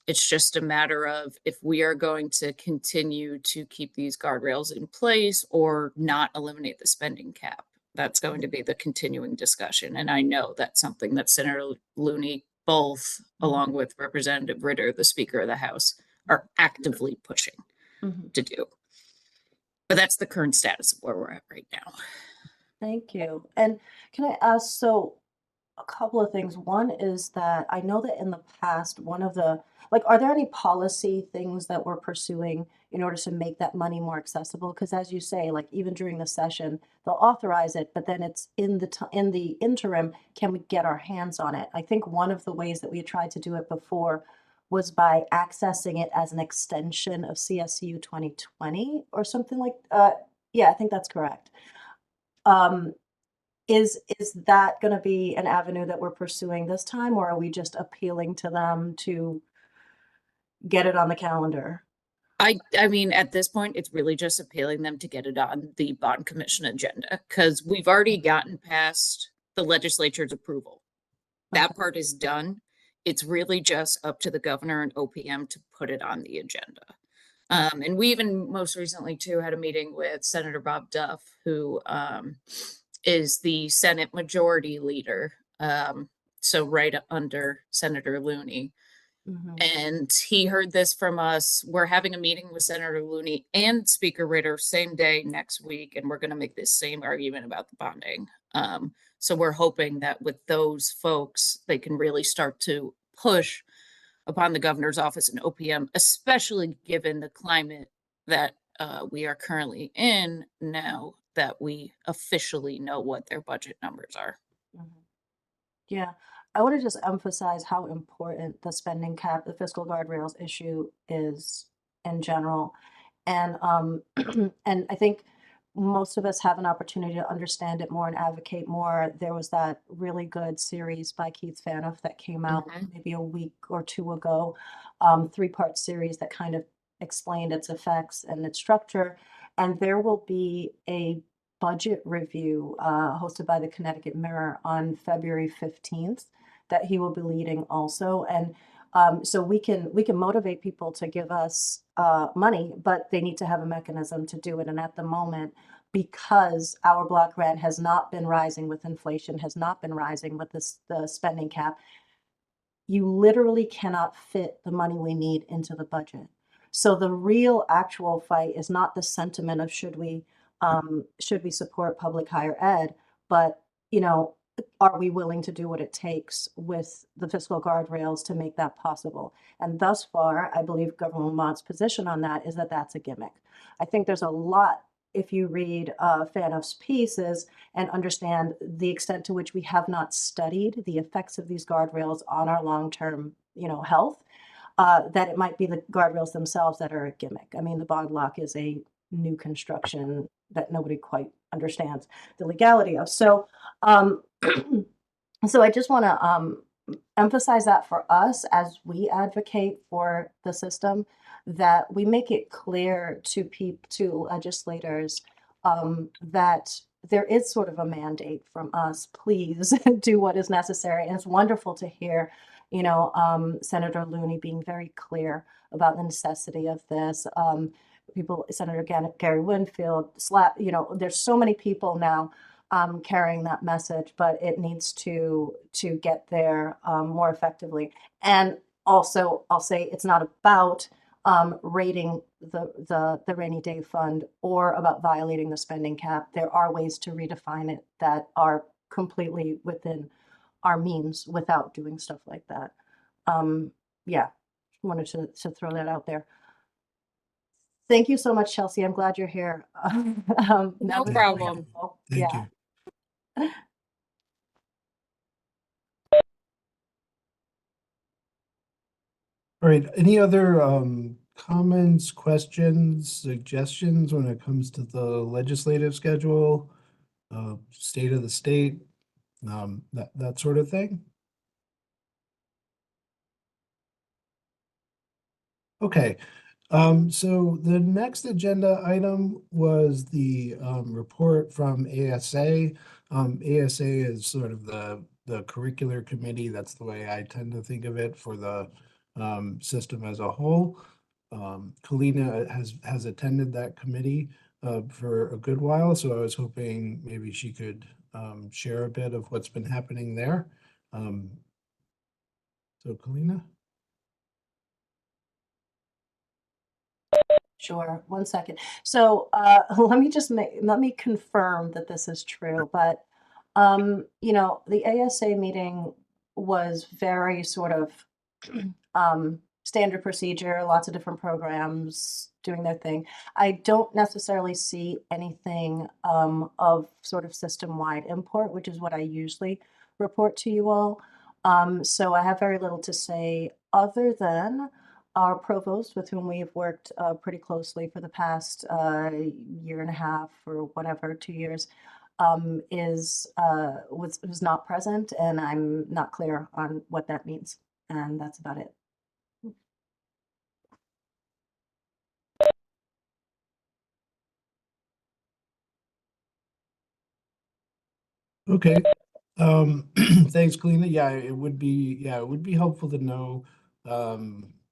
Speaker 2: It's just a matter of if we are going to continue to keep these guardrails in place or not eliminate the spending cap. That's going to be the continuing discussion. And I know that's something that Senator Looney, both along with Representative Ritter, the Speaker of the House, are actively pushing to do. But that's the current status of where we're at right now.
Speaker 1: Thank you. And can I ask, so a couple of things. One is that I know that in the past, one of the, like, are there any policy things that we're pursuing in order to make that money more accessible? Because as you say, like, even during the session, they'll authorize it, but then it's in the interim, can we get our hands on it? I think one of the ways that we had tried to do it before was by accessing it as an extension of CSU 2020 or something like, yeah, I think that's correct. Is that gonna be an avenue that we're pursuing this time, or are we just appealing to them to get it on the calendar?
Speaker 2: I mean, at this point, it's really just appealing them to get it on the bond commission agenda, because we've already gotten past the legislature's approval. That part is done. It's really just up to the governor and OPM to put it on the agenda. And we even most recently too had a meeting with Senator Bob Duff, who is the Senate Majority Leader. So right under Senator Looney. And he heard this from us. We're having a meeting with Senator Looney and Speaker Ritter same day next week, and we're going to make this same argument about the bonding. So we're hoping that with those folks, they can really start to push upon the governor's office and OPM, especially given the climate that we are currently in now that we officially know what their budget numbers are.
Speaker 1: Yeah, I want to just emphasize how important the spending cap, the fiscal guardrails issue is in general. And and I think most of us have an opportunity to understand it more and advocate more. There was that really good series by Keith Fanoff that came out maybe a week or two ago, 3-part series that kind of explained its effects and its structure. And there will be a budget review hosted by the Connecticut Mirror on February 15th that he will be leading also. And so we can motivate people to give us money, but they need to have a mechanism to do it. And at the moment, because our block grant has not been rising with inflation, has not been rising with the spending cap, you literally cannot fit the money we need into the budget. So the real actual fight is not the sentiment of should we support public higher ed, but you know, are we willing to do what it takes with the fiscal guardrails to make that possible? And thus far, I believe Governor Lamont's position on that is that that's a gimmick. I think there's a lot, if you read Fanoff's pieces and understand the extent to which we have not studied the effects of these guardrails on our long-term, health, that it might be the guardrails themselves that are a gimmick. I mean, the bond lock is a new construction that nobody quite understands the legality of. So, so I just want to emphasize that for us as we advocate for the system, that we make it clear to legislators that there is sort of a mandate from us. Please do what is necessary. And it's wonderful to hear, Senator Looney being very clear about the necessity of this. Senator Gary Winfield, there's so many people now carrying that message, but it needs to get there more effectively. And also, I'll say it's not about raiding the rainy day fund or about violating the spending cap. There are ways to redefine it that are completely within our means without doing stuff like that. Yeah, wanted to throw that out there. Thank you so much, Chelsea. I'm glad you're here.
Speaker 2: No problem.
Speaker 7: Thank you. All right, any other comments, questions, suggestions when it comes to the legislative schedule, state of the state, that sort of thing? Okay, so the next agenda item was the report from ASA. ASA is sort of the curricular committee. That's the way I tend to think of it for the system as a whole. Kalina has attended that committee for a good while, so I was hoping maybe she could share a bit of what's been happening there. So Kalina?
Speaker 1: Sure, one second. So, let me confirm that this is true, but, the ASA meeting was very sort of, standard procedure, lots of different programs doing their thing. I don't necessarily see anything, of sort of system-wide import, which is what I usually report to you all. So I have very little to say other than our provost, with whom we've worked pretty closely for the past year and a half or whatever, 2 years, was not present, and I'm not clear on what that means. And that's about it.
Speaker 7: Okay. Thanks, Kalina. Yeah, it would be helpful to know,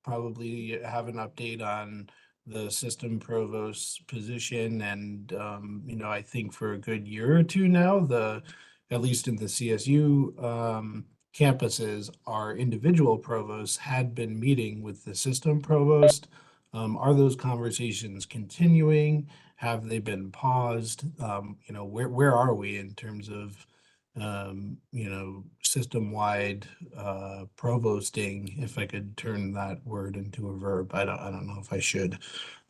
Speaker 7: probably have an update on the system provost's position. And I think for a good year or two now, at least in the CSU campuses, our individual provosts had been meeting with the system provost. Are those conversations continuing? Have they been paused? Where are we in terms of system-wide provosting, if I could turn that word into a verb. I don't know if I should.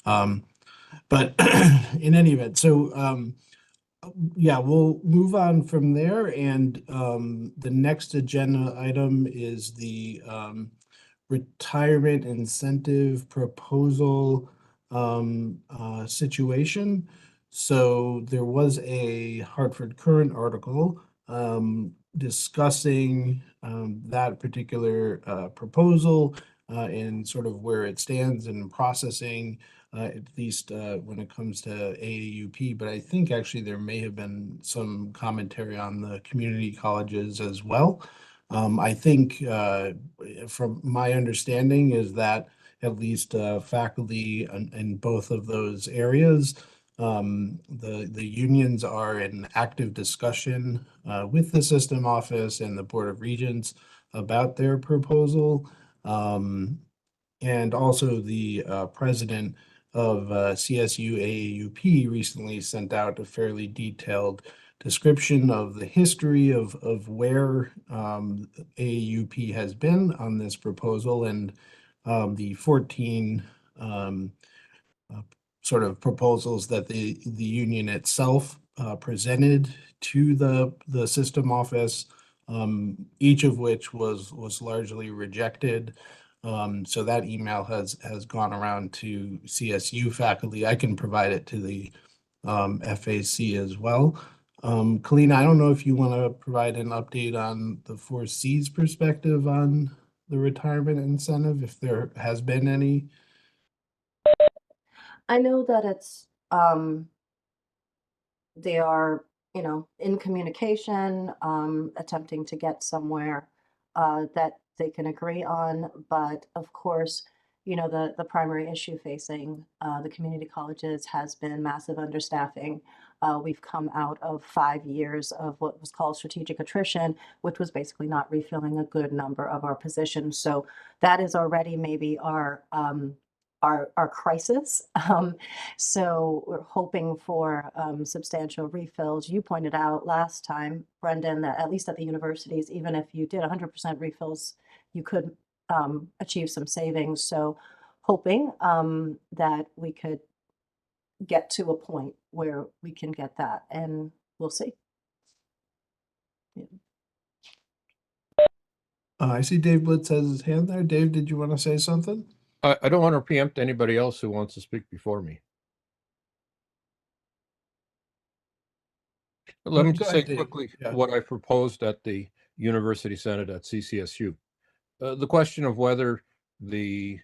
Speaker 7: But in any event, so yeah, we'll move on from there. And the next agenda item is the retirement incentive proposal situation. So there was a Hartford Current article discussing that particular proposal and sort of where it stands in processing, at least when it comes to AAUP. But I think actually there may have been some commentary on the community colleges as well. I think from my understanding is that at least faculty in both of those areas, the unions are in active discussion with the system office and the Board of Regents about their proposal. And also the president of CSU AAUP recently sent out a fairly detailed description of the history of where AAUP has been on this proposal, and the 14 sort of proposals that the union itself presented to the system office, each of which was largely rejected. So that email has gone around to CSU faculty. I can provide it to the FAC as well. Kalina, I don't know if you want to provide an update on the 4C's perspective on the retirement incentive, if there has been any.
Speaker 1: I know that they are, in communication, attempting to get somewhere that they can agree on. But of course, the primary issue facing the community colleges has been massive understaffing. We've come out of 5 years of what was called strategic attrition, which was basically not refilling a good number of our positions. So that is already maybe our crisis. So we're hoping for substantial refills. You pointed out last time, Brendan, that at least at the universities, even if you did 100% refills, you could achieve some savings. So hoping that we could get to a point where we can get that, and we'll see. Yeah.
Speaker 7: I see Dave Blitz has his hand there. Dave, did you want to say something?
Speaker 21: I don't want to preempt anybody else who wants to speak before me. Let me
Speaker 7: Go
Speaker 21: just
Speaker 7: ahead,
Speaker 21: say
Speaker 7: Dave.
Speaker 21: quickly
Speaker 7: Yeah.
Speaker 21: what I proposed at the University Senate at CCSU. The question of whether the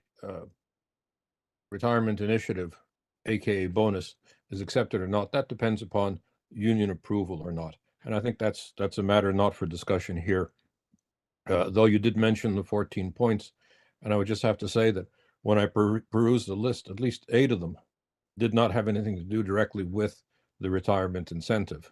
Speaker 21: retirement initiative, aka bonus, is accepted or not, that depends upon union approval or not. And I think that's a matter not for discussion here. Though you did mention the 14 points, and I would just have to say that when I perused the list, at least 8 of them did not have anything to do directly with the retirement incentive.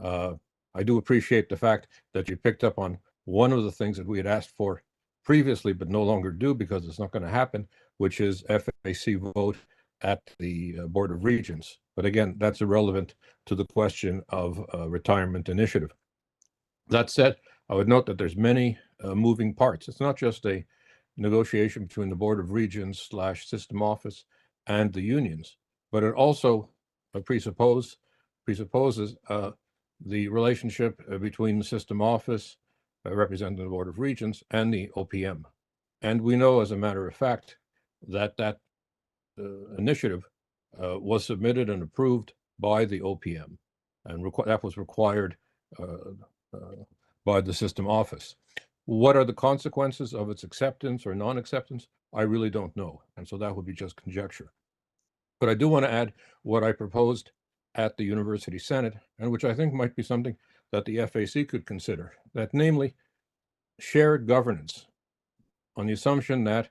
Speaker 21: I do appreciate the fact that you picked up on one of the things that we had asked for previously, but no longer do because it's not going to happen, which is FAC vote at the Board of Regents. But again, that's irrelevant to the question of retirement initiative. That said, I would note that there's many moving parts. It's not just a negotiation between the Board of Regents / system office and the unions, but it also presupposes the relationship between the system office, representing the Board of Regents, and the OPM. And we know, as a matter of fact, that initiative was submitted and approved by the OPM, and that was required by the system office. What are the consequences of its acceptance or non-acceptance? I really don't know, and so that would be just conjecture. But I do want to add what I proposed at the University Senate, and which I think might be something that the FAC could consider, that namely shared governance, on the assumption that,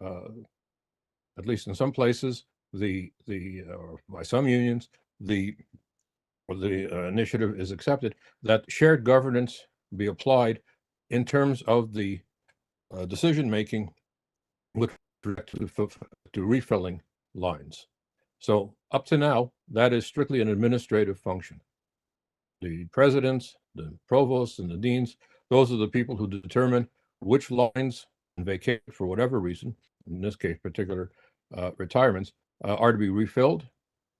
Speaker 21: at least in some places, by some unions, the initiative is accepted, that shared governance be applied in terms of the decision-making with respect to refilling lines. So up to now, that is strictly an administrative function. The presidents, the provosts, and the deans, those are the people who determine which lines vacate for whatever reason, in this case, particular retirements, are to be refilled,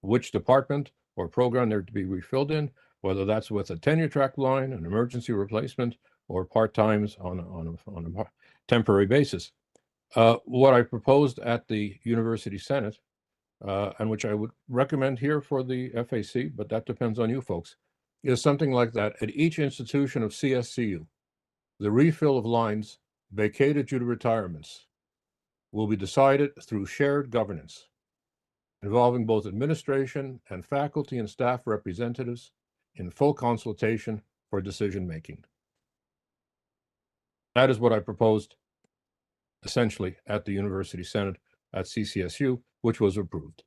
Speaker 21: which department or program they're to be refilled in, whether that's with a tenure track line, an emergency replacement, or part-times on a temporary basis. What I proposed at the University Senate, and which I would recommend here for the FAC, but that depends on you folks, is something like that. At each institution of CSCU, the refill of lines vacated due to retirements will be decided through shared governance, involving both administration and faculty and staff representatives in full consultation for decision-making. That is what I proposed essentially at the University Senate at CCSU, which was approved.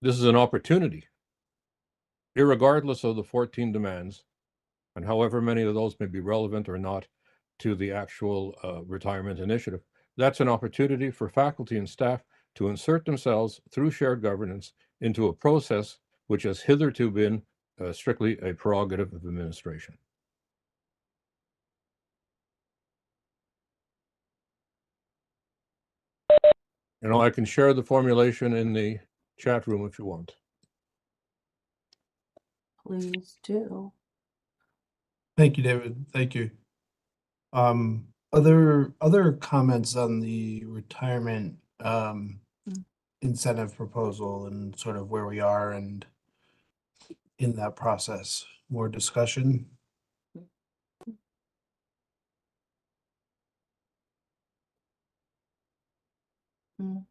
Speaker 21: This is an opportunity, irregardless of the 14 demands, and however many of those may be relevant or not to the actual retirement initiative. That's an opportunity for faculty and staff to insert themselves through shared governance into a process which has hitherto been strictly a prerogative of administration. You know, I can share the formulation in the chat room if you want.
Speaker 1: Please do.
Speaker 7: Thank you, David. Thank you. Other comments on the retirement incentive proposal and sort of where we are and in that process. More discussion.
Speaker 1: Mm.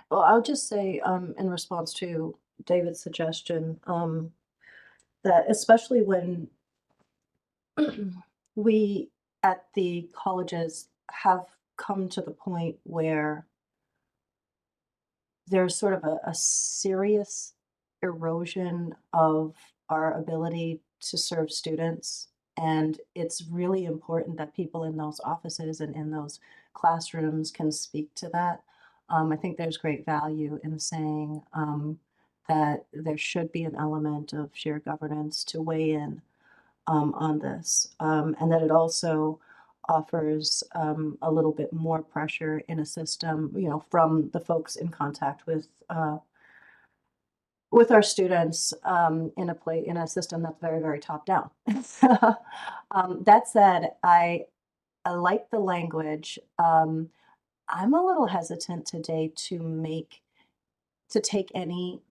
Speaker 1: Well, I'll just say, in response to David's suggestion, that especially when we at the colleges have come to the point where there's sort of a serious erosion of our ability to serve students. And it's really important that people in those offices and in those classrooms can speak to that. I think there's great value in saying that there should be an element of shared governance to weigh in on this, and that it also offers a little bit more pressure in a system, you know, from the folks in contact with our students in a system that's very, very top down. That said, I like the language. I'm a little hesitant today to take any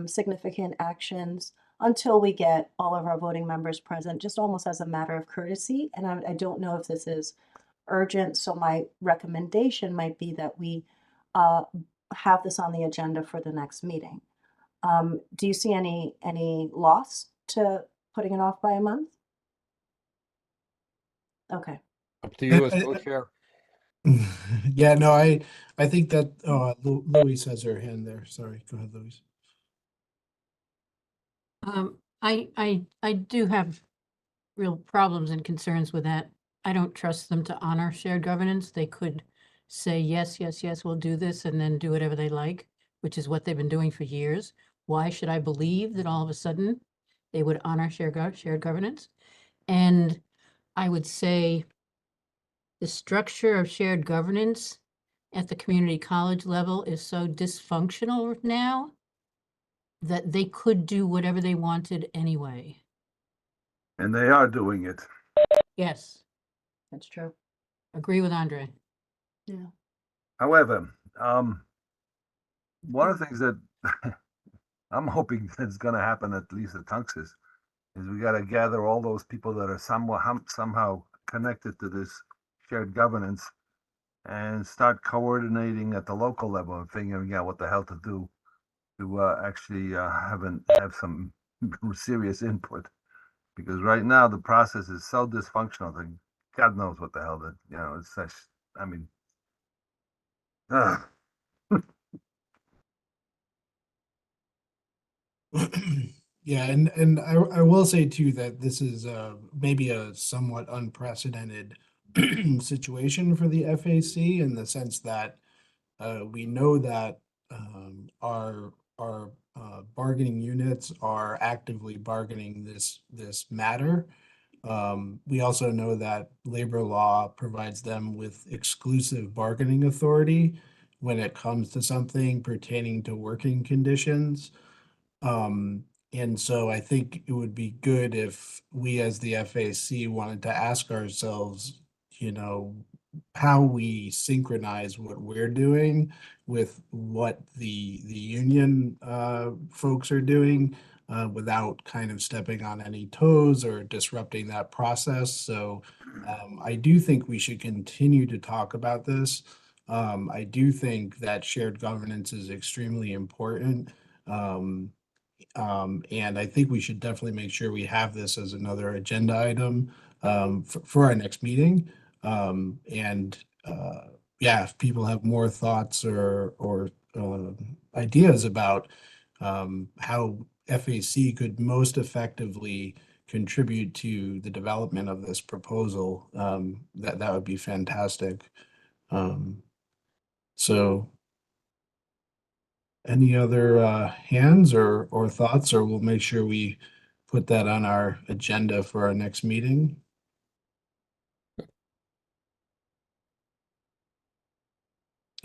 Speaker 1: significant actions until we get all of our voting members present, just almost as a matter of courtesy. And I don't know if this is urgent, so my recommendation might be that we have this on the agenda for the next meeting. Do you see any loss to putting it off by a month? Okay.
Speaker 21: Up to you as co-chair.
Speaker 7: Yeah, no, I think that Louise has her hand there. Sorry, go ahead, Louise.
Speaker 5: I do have real problems and concerns with that. I don't trust them to honor shared governance. They could say, yes, yes, yes, we'll do this, and then do whatever they like, which is what they've been doing for years. Why should I believe that all of a sudden they would honor shared governance? And I would say the structure of shared governance at the community college level is so dysfunctional now that they could do whatever they wanted anyway.
Speaker 19: And they are doing it.
Speaker 5: Yes,
Speaker 1: That's true.
Speaker 5: agree with Andre.
Speaker 1: Yeah.
Speaker 19: However, one of the things that I'm hoping that's going to happen, at least at Tunxis, is we got to gather all those people that are somehow connected to this shared governance and start coordinating at the local level and figuring out what the hell to do to actually have some serious input. Because right now the process is so dysfunctional that God knows what the hell that, it's such, I mean,
Speaker 7: Yeah, and I will say too that this is maybe a somewhat unprecedented situation for the FAC in the sense that we know that our bargaining units are actively bargaining this matter. We also know that labor law provides them with exclusive bargaining authority when it comes to something pertaining to working conditions. And so I think it would be good if we as the FAC wanted to ask ourselves, how we synchronize what we're doing with what the union folks are doing without kind of stepping on any toes or disrupting that process. So I do think we should continue to talk about this. I do think that shared governance is extremely important. And I think we should definitely make sure we have this as another agenda item for our next meeting. And yeah, if people have more thoughts or ideas about how FAC could most effectively contribute to the development of this proposal, that would be fantastic. So any other hands or thoughts, or we'll make sure we put that on our agenda for our next meeting?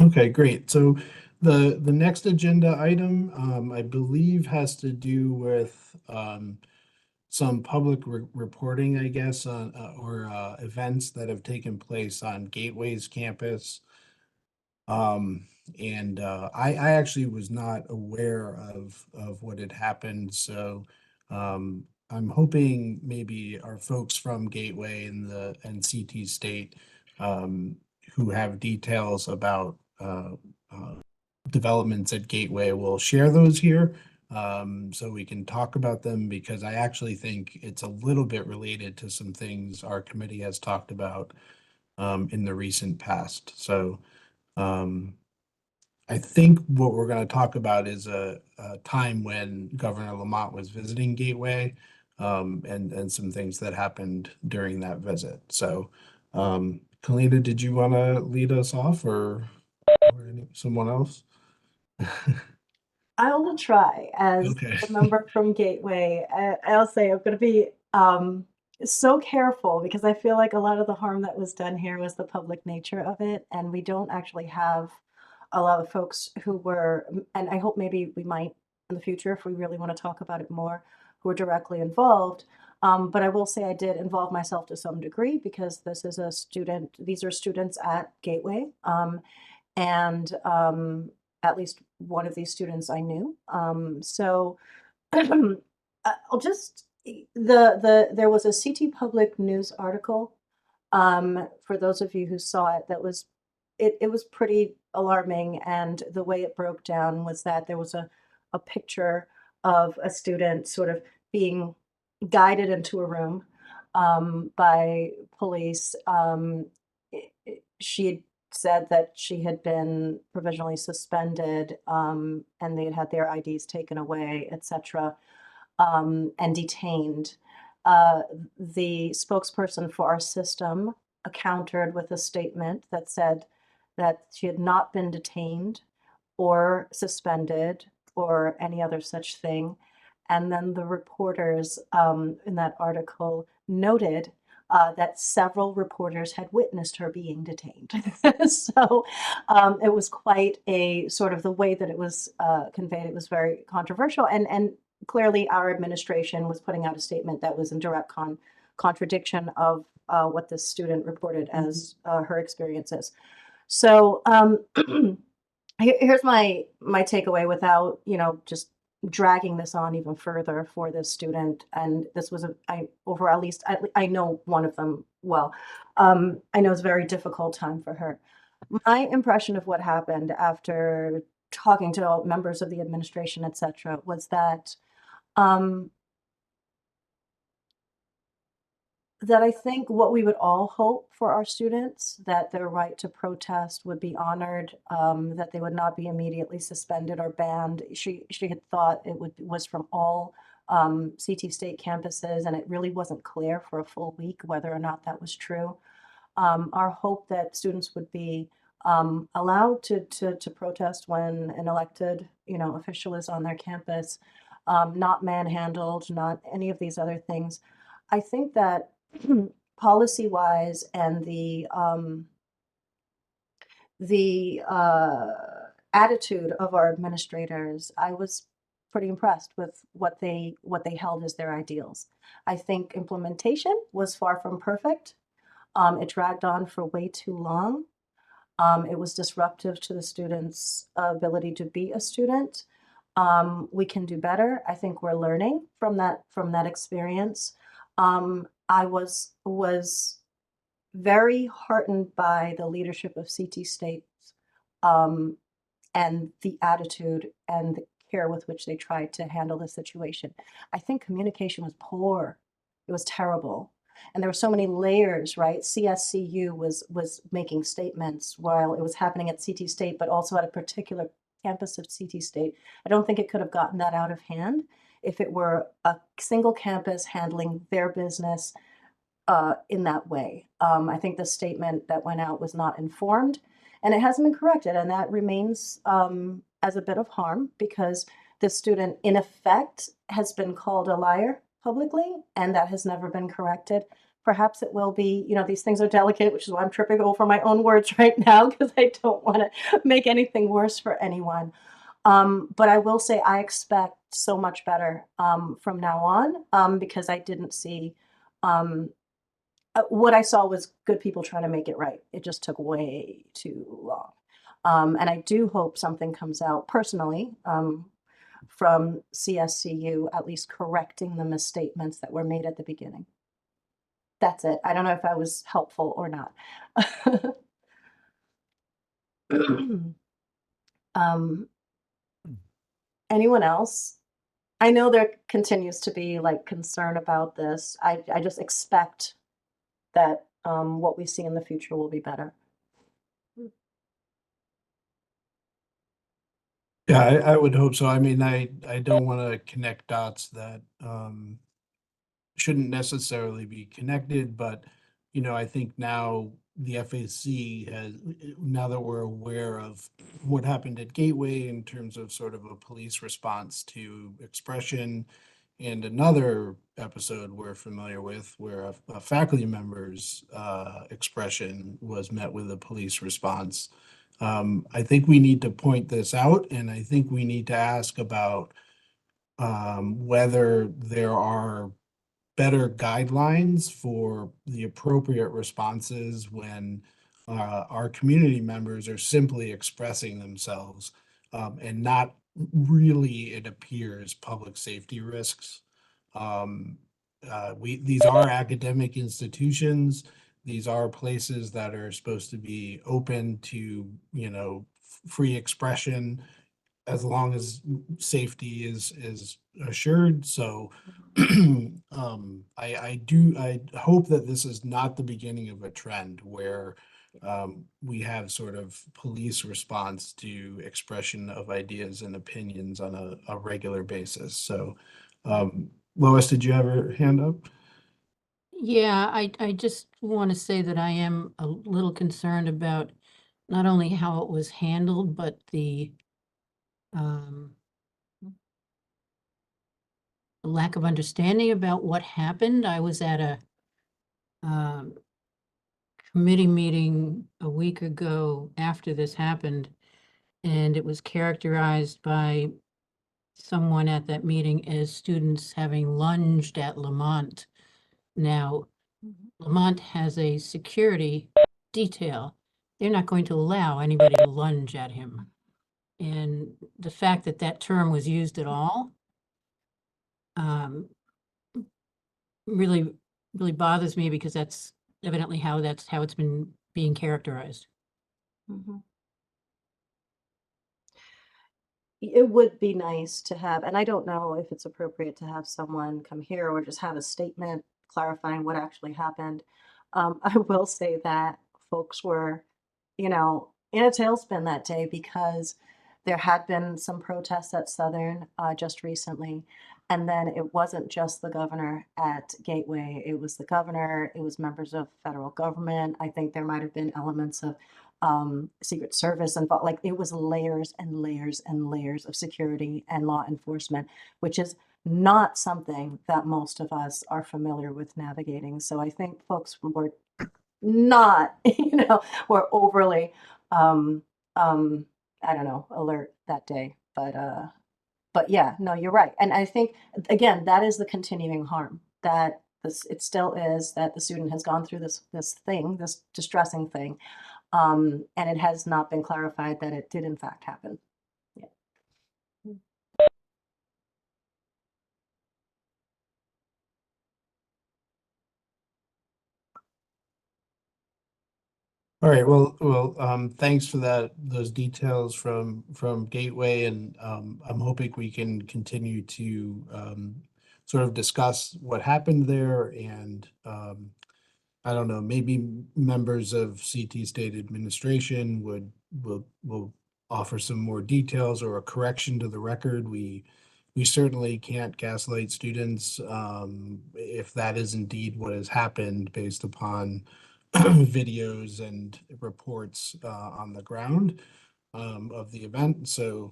Speaker 7: Okay, great. So the next agenda item, I believe, has to do with some public reporting, I guess, on or events that have taken place on Gateway's campus. And I actually was not aware of what had happened. So I'm hoping maybe our folks from Gateway and the CT State who have details about developments at Gateway will share those here. So we can talk about them, because I actually think it's a little bit related to some things our committee has talked about in the recent past. So I think what we're going to talk about is a time when Governor Lamont was visiting Gateway, and some things that happened during that visit. So, Kalina, did you want to lead us off, or someone else?
Speaker 1: I will try as
Speaker 7: Okay.
Speaker 1: a member from Gateway. I'll say I'm going to be so careful, because I feel like a lot of the harm that was done here was the public nature of it, and we don't actually have a lot of folks who were, and I hope maybe we might in the future if we really want to talk about it more, who are directly involved. But I will say I did involve myself to some degree, because this is these are students at Gateway. And at least one of these students I knew. So I'll just there was a CT Public News article, for those of you who saw it, that was it was pretty alarming, and the way it broke down was that there was a picture of a student sort of being guided into a room by police. She had said that she had been provisionally suspended, and they had had their IDs taken away, etc., and detained. The spokesperson for our system countered with a statement that said that she had not been detained or suspended or any other such thing. And then the reporters in that article noted that several reporters had witnessed her being detained. So it was quite a sort of the way that it was conveyed. It was very controversial. And clearly our administration was putting out a statement that was in direct contradiction of what this student reported as her experiences. So here's my takeaway without, just dragging this on even further for this student. And this was over at least, I know one of them well. I know it's a very difficult time for her. My impression of what happened after talking to all members of the administration, et cetera, was that I think what we would all hope for our students, that their right to protest would be honored, that they would not be immediately suspended or banned. She had thought it was from all CT State campuses, and it really wasn't clear for a full week whether or not that was true. Our hope that students would be allowed to protest when an elected, official is on their campus, not manhandled, not any of these other things. I think that policy-wise and the attitude of our administrators, I was pretty impressed with what they held as their ideals. I think implementation was far from perfect. It dragged on for way too long. It was disruptive to the students' ability to be a student. We can do better. I think we're learning from that experience. I was very heartened by the leadership of CT State and the attitude and the care with which they tried to handle the situation. I think communication was poor. It was terrible. And there were so many layers, right? CSCU was making statements while it was happening at CT State, but also at a particular campus of CT State. I don't think it could have gotten that out of hand if it were a single campus handling their business in that way. I think the statement that went out was not informed, and it hasn't been corrected, and that remains as a bit of harm because the student, in effect, has been called a liar publicly, and that has never been corrected. Perhaps it will be, these things are delicate, which is why I'm tripping over my own words right now because I don't want to make anything worse for anyone. But I will say I expect so much better from now on because I didn't see what I saw was good people trying to make it right. It just took way too long. And I do hope something comes out personally from CSCU, at least correcting the misstatements that were made at the beginning. That's it. I don't know if I was helpful or not. Anyone else? I know there continues to be concern about this. I just expect that what we see in the future will be better.
Speaker 7: Yeah, I would hope so. I mean, I don't want to connect dots that shouldn't necessarily be connected, but I think now the FAC has, now that we're aware of what happened at Gateway in terms of sort of a police response to expression, and another episode we're familiar with where a faculty member's expression was met with a police response. I think we need to point this out, and I think we need to ask about whether there are better guidelines for the appropriate responses when our community members are simply expressing themselves and not really, it appears, public safety risks. These are academic institutions. These are places that are supposed to be open to, free expression as long as safety is assured. So I hope that this is not the beginning of a trend where we have sort of police response to expression of ideas and opinions on a regular basis. So Lois, did you have your hand up?
Speaker 5: Yeah, I just want to say that I am a little concerned about not only how it was handled, but the lack of understanding about what happened. I was at a committee meeting a week ago after this happened, and it was characterized by someone at that meeting as students having lunged at Lamont. Now, Lamont has a security detail. They're not going to allow anybody to lunge at him. And the fact that that term was used at all really, really bothers me, because that's evidently how it's been being characterized.
Speaker 1: It would be nice to have, and I don't know if it's appropriate to have someone come here or just have a statement clarifying what actually happened. I will say that folks were, in a tailspin that day, because there had been some protests at Southern just recently. And then it wasn't just the governor at Gateway, it was the governor, it was members of federal government. I think there might have been elements of Secret Service involved. Like, it was layers and layers and layers of security and law enforcement, which is not something that most of us are familiar with navigating. So I think folks were not, were overly, I don't know, alert that day. But yeah, no, you're right. And I think, again, that is the continuing harm, that it still is, that the student has gone through this distressing thing. And it has not been clarified that it did in fact happen. Yeah.
Speaker 7: All right, well, thanks for those details from Gateway, and I'm hoping we can continue to sort of discuss what happened there, and I don't know, maybe members of CT State Administration will offer some more details or a correction to the record. We certainly can't gaslight students if that is indeed what has happened based upon videos and reports on the ground of the event. So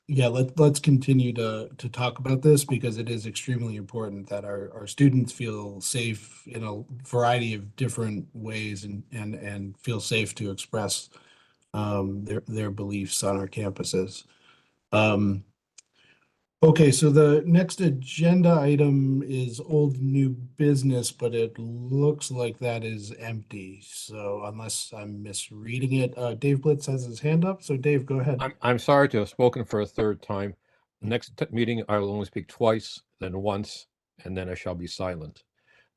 Speaker 7: yeah, let's continue to talk about this, because it is extremely important that our students feel safe in a variety of different ways, and feel safe to express their beliefs on our campuses. Okay, so the next agenda item is old new business, but it looks like that is empty. So unless I'm misreading it, Dave Blitz has his hand up. So Dave, go ahead.
Speaker 21: I'm sorry to have spoken for a third time. Next meeting, I will only speak twice, then once, and then I shall be silent.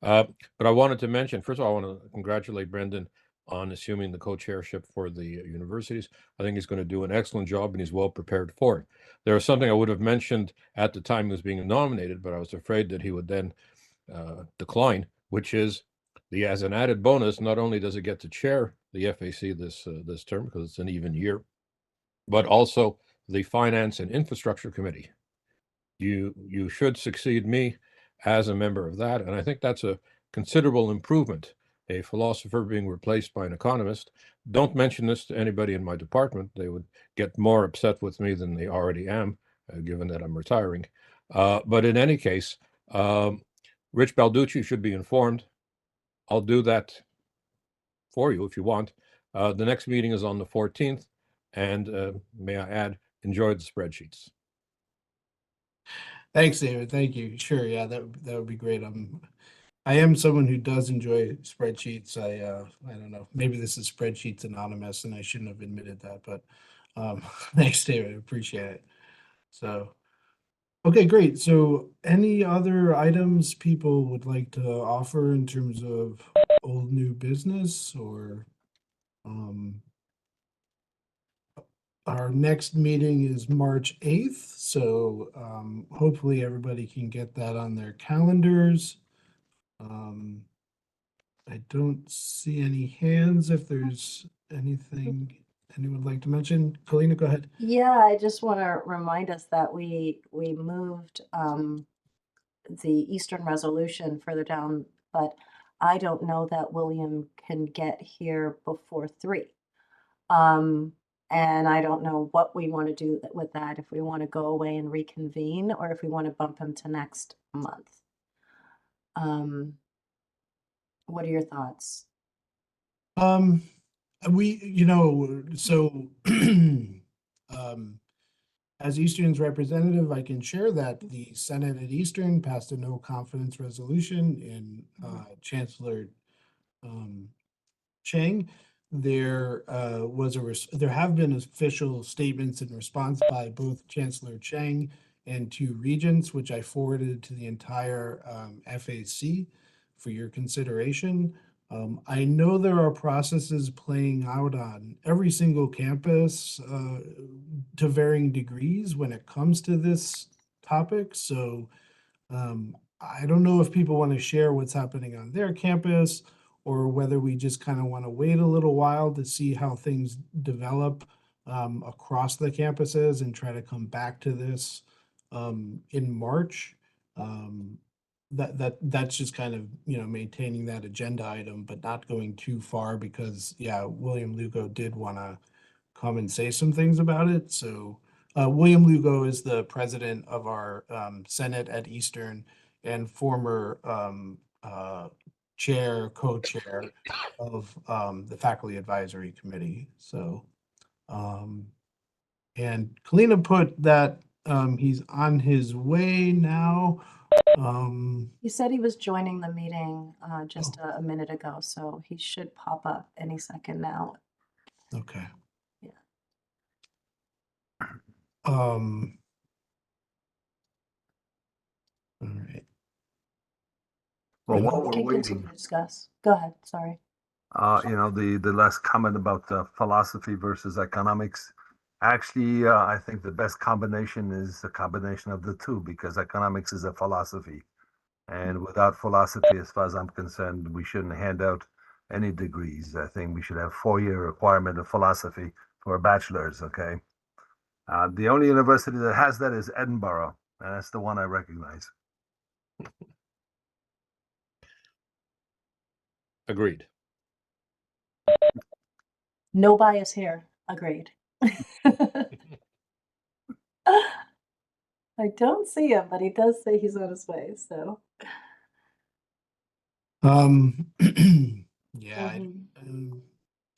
Speaker 21: But I wanted to mention, first of all, I want to congratulate Brendan on assuming the co-chairship for the universities. I think he's going to do an excellent job, and he's well prepared for it. There was something I would have mentioned at the time he was being nominated, but I was afraid that he would then decline, which is as an added bonus, not only does he get to chair the FAC this term, because it's an even year, but also the Finance and Infrastructure Committee. You should succeed me as a member of that, and I think that's a considerable improvement. A philosopher being replaced by an economist. Don't mention this to anybody in my department. They would get more upset with me than they already am, given that I'm retiring. But in any case, Rich Balducci should be informed. I'll do that for you if you want. The next meeting is on the 14th, and may I add, enjoy the spreadsheets.
Speaker 7: Thanks, David. Thank you. Sure, yeah, that would be great. I am someone who does enjoy spreadsheets. I don't know, maybe this is Spreadsheets Anonymous, and I shouldn't have admitted that, but thanks, David. Appreciate it. So, okay, great. So, any other items people would like to offer in terms of old new business, or our next meeting is March 8th, so hopefully everybody can get that on their calendars. I don't see any hands. If there's anything anyone would like to mention, Kalina, go ahead.
Speaker 1: Yeah, I just want to remind us that we moved the Eastern Resolution further down, but I don't know that William can get here before 3. And I don't know what we want to do with that, if we want to go away and reconvene or if we want to bump him to next month. What are your thoughts?
Speaker 7: So as Eastern's representative, I can share that the Senate at Eastern passed a no confidence resolution in Chancellor Chang. There there have been official statements in response by both Chancellor Chang and 2 regents, which I forwarded to the entire FAC for your consideration. I know there are processes playing out on every single campus to varying degrees when it comes to this topic. So I don't know if people want to share what's happening on their campus or whether we just kind of want to wait a little while to see how things develop across the campuses and try to come back to this in March. That's just kind of, maintaining that agenda item, but not going too far because, yeah, William Lugo did want to come and say some things about it. So William Lugo is the president of our Senate at Eastern and former co-chair of the Faculty Advisory Committee. So, and Kalina put that he's on his way now.
Speaker 1: He said he was joining the meeting just a minute ago, so he should pop up any second now.
Speaker 7: Okay.
Speaker 1: Yeah.
Speaker 7: All right.
Speaker 19: Well,
Speaker 1: We
Speaker 19: while
Speaker 1: can
Speaker 19: we're
Speaker 1: continue
Speaker 19: waiting,
Speaker 1: to discuss. Go ahead, sorry.
Speaker 19: the last comment about philosophy versus economics. Actually, I think the best combination is a combination of the two, because economics is a philosophy. And without philosophy, as far as I'm concerned, we shouldn't hand out any degrees. I think we should have 4-year requirement of philosophy for a bachelor's, okay? The only university that has that is Edinburgh, and that's the one I recognize.
Speaker 21: Agreed.
Speaker 1: No bias here. Agreed. I don't see him, but he does say he's on his way, so.
Speaker 7: Yeah,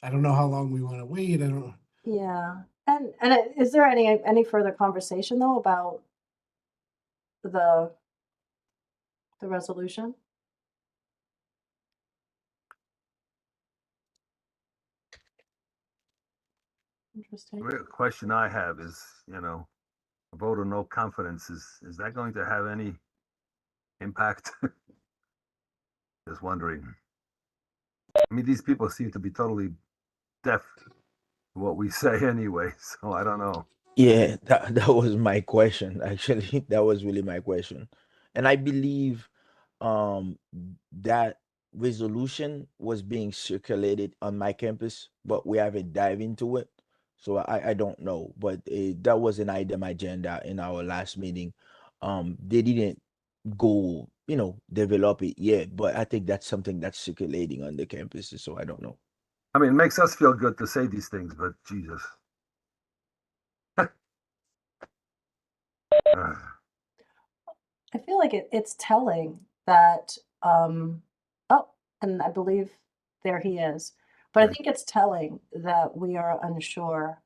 Speaker 7: I don't know how long we want to wait. I don't.
Speaker 1: Yeah, and is there any further conversation though about the resolution? Interesting.
Speaker 19: Real question I have is, a vote of no confidence, is that going to have any impact? Just wondering. I mean, these people seem to be totally deaf to what we say anyway, so I don't know.
Speaker 3: Yeah, that was my question. Actually, that was really my question. And I believe that resolution was being circulated on my campus, but we haven't dived into it. So I don't know, but that was an item agenda in our last meeting. They didn't go, develop it yet, but I think that's something that's circulating on the campuses, so I don't know.
Speaker 19: I mean, it makes us feel good to say these things, but Jesus.
Speaker 1: I feel like it's telling that, oh, and I believe there he is. But I think it's telling that we are unsure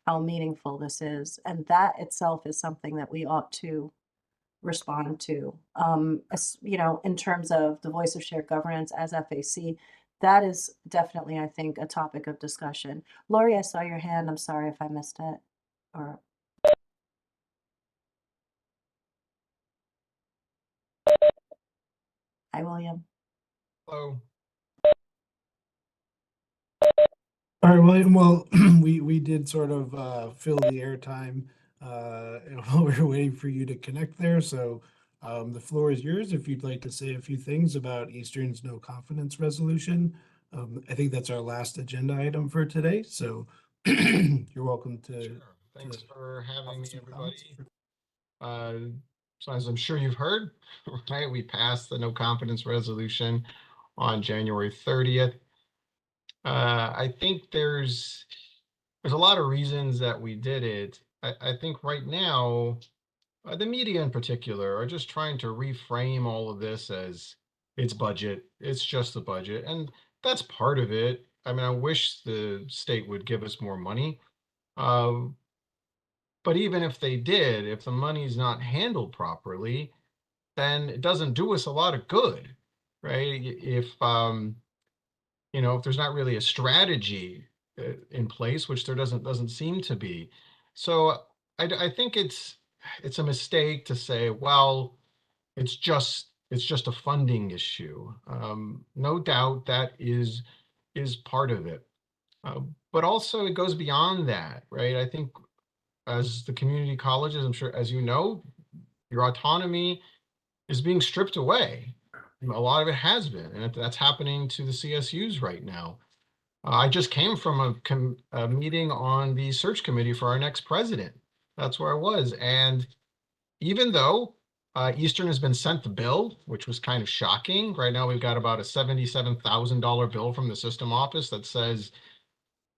Speaker 1: how meaningful this is, and that itself is something that we ought to respond to. In terms of the voice of shared governance as FAC, that is definitely, I think, a topic of discussion. Lori, I saw your hand. I'm sorry if I missed it. Or hi, William.
Speaker 7: Hello. All right, William. Well, we did sort of fill the airtime while we were waiting for you to connect there. So the floor is yours if you'd like to say a few things about Eastern's no confidence resolution. I think that's our last agenda item for today. So you're welcome to.
Speaker 8: Sure. Thanks for having me, everybody. So as I'm sure you've heard, right, we passed the no confidence resolution on January 30th. I think there's there's a lot of reasons that we did it. I think right now, the media in particular are just trying to reframe all of this as it's budget. It's just the budget. And that's part of it. I mean, I wish the state would give us more money. But even if they did, if the money's not handled properly, then it doesn't do us a lot of good, right? If if there's not really a strategy in place, which there doesn't seem to be. So I think it's a mistake to say, well, it's just a funding issue. No doubt that is part of it, but also it goes beyond that, right? I think as the community colleges, I'm sure, as you know, your autonomy is being stripped away. A lot of it has been, and that's happening to the CSUs right now. I just came from a meeting on the search committee for our next president. That's where I was. And even though Eastern has been sent the bill, which was kind of shocking, right now we've got about a $77,000 bill from the system office that says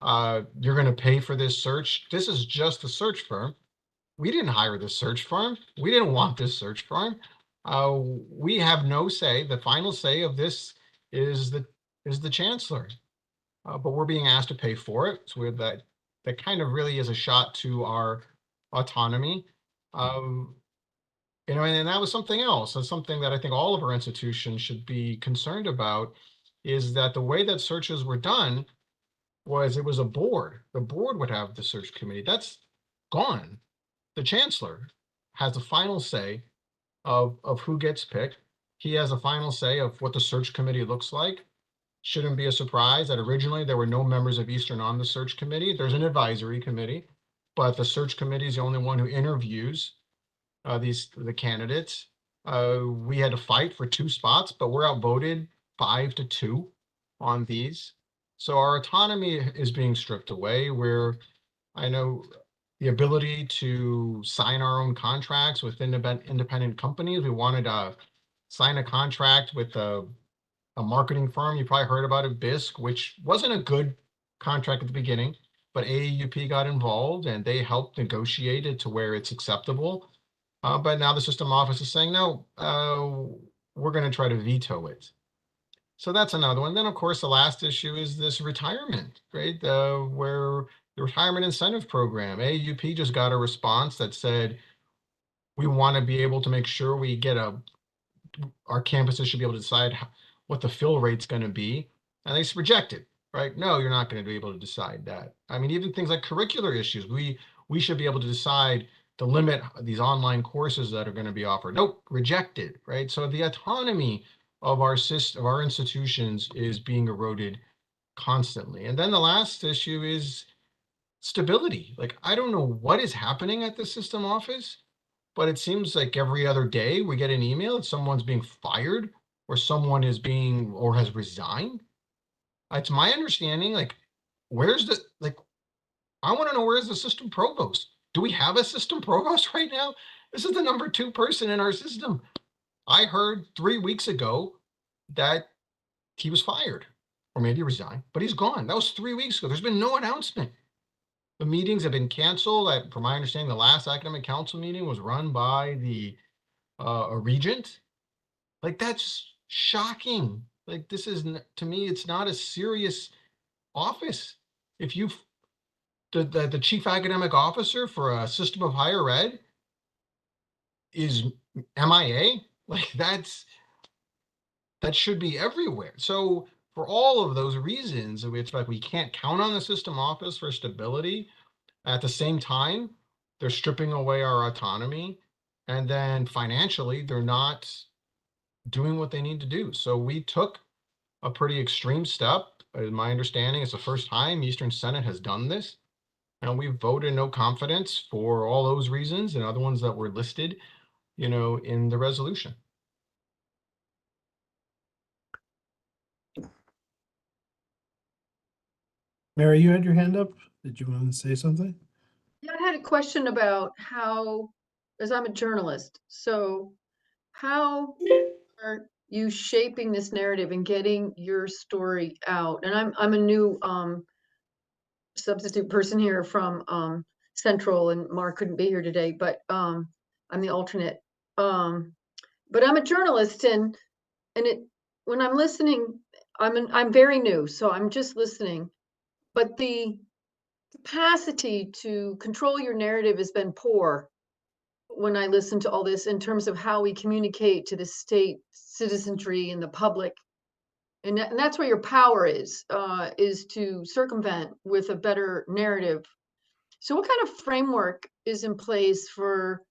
Speaker 8: you're going to pay for this search. This is just a search firm. We didn't hire this search firm. We didn't want this search firm. We have no say. The final say of this is the chancellor. But we're being asked to pay for it. So that kind of really is a shot to our autonomy. And that was something else. That's something that I think all of our institutions should be concerned about, is that the way that searches were done was it was a board. The board would have the search committee. That's gone. The chancellor has the final say of who gets picked. He has a final say of what the search committee looks like. Shouldn't be a surprise that originally there were no members of Eastern on the search committee. There's an advisory committee, but the search committee is the only one who interviews the candidates. We had to fight for 2 spots, but we're outvoted 5-2 on these. So our autonomy is being stripped away. I know the ability to sign our own contracts with independent companies. We wanted to sign a contract with a marketing firm. You probably heard about it, BISC, which wasn't a good contract at the beginning, but AAUP got involved and they helped negotiate it to where it's acceptable. But now the system office is saying, no, we're going to try to veto it. So that's another one. Then, of course, the last issue is this retirement, right? Where the retirement incentive program, AAUP just got a response that said, we want to be able to make sure we get our campuses should be able to decide what the fill rate's going to be. And they rejected, right? No, you're not going to be able to decide that. I mean, even things like curricular issues, we should be able to decide to limit these online courses that are going to be offered. Nope, rejected, right? So the autonomy of our system, of our institutions, is being eroded constantly. And then the last issue is stability. Like, I don't know what is happening at the system office, but it seems like every other day we get an email that someone's being fired or someone is being or has resigned. It's my understanding, like, I want to know, where's the system provost? Do we have a system provost right now? This is the number 2 person in our system. I heard 3 weeks ago that he was fired or maybe resigned, but he's gone. That was 3 weeks ago. There's been no announcement. The meetings have been canceled. From my understanding, the last academic council meeting was run by a regent. Like, that's shocking. Like, this is, to me, it's not a serious office. If you, the chief academic officer for a system of higher ed is MIA, like that should be everywhere. So for all of those reasons, it's like we can't count on the system office for stability. At the same time, they're stripping away our autonomy. And then financially, they're not doing what they need to do. So we took a pretty extreme step. In my understanding, it's the first time Eastern Senate has done this. And we voted no confidence for all those reasons and other ones that were listed, in the resolution.
Speaker 7: Mary, you had your hand up. Did you want to say something?
Speaker 6: Yeah, I had a question about how, as I'm a journalist, so how are you shaping this narrative and getting your story out? And I'm a new substitute person here from Central, and Mark couldn't be here today, but I'm the alternate. But I'm a journalist, and when I'm listening, I'm very new, so I'm just listening. But the capacity to control your narrative has been poor when I listen to all this in terms of how we communicate to the state citizenry and the public. And that's where your power is to circumvent with a better narrative. So what kind of framework is in place for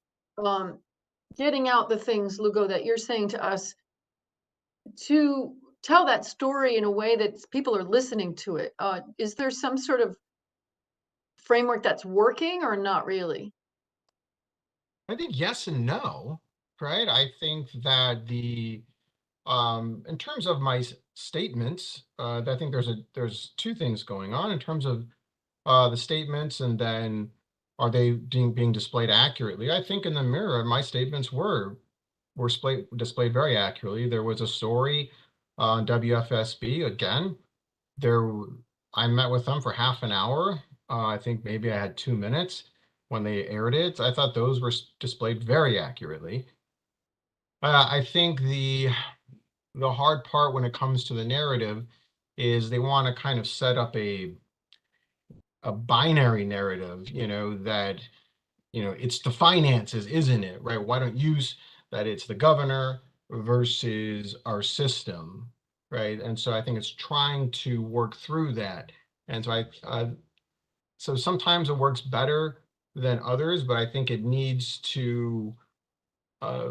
Speaker 6: getting out the things, Lugo, that you're saying to us to tell that story in a way that people are listening to it? Is there some sort of framework that's working or not really?
Speaker 8: I think yes and no, right? I think that in terms of my statements, I think there's two things going on in terms of the statements, and then are they being displayed accurately? I think in the Mirror, my statements were displayed very accurately. There was a story on WFSB again. I met with them for half an hour. I think maybe I had 2 minutes when they aired it. I thought those were displayed very accurately. I think the hard part when it comes to the narrative is they want to kind of set up a binary narrative, that it's the finances, isn't it? Right? Why don't you that it's the governor versus our system, right? And so I think it's trying to work through that. And so sometimes it works better than others, but I think it needs to I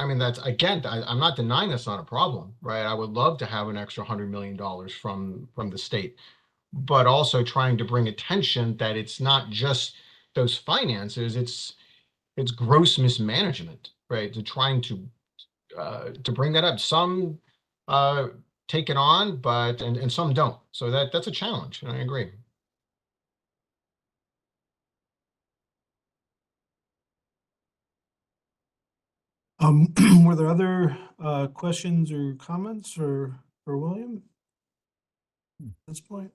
Speaker 8: mean, that's again, I'm not denying that's not a problem, right? I would love to have an extra $100 million from the state, but also trying to bring attention that it's not just those finances, it's gross mismanagement, right? To trying to bring that up. Some take it on, but and some don't. So that's a challenge, and I agree.
Speaker 7: Were there other questions or comments for William at this point?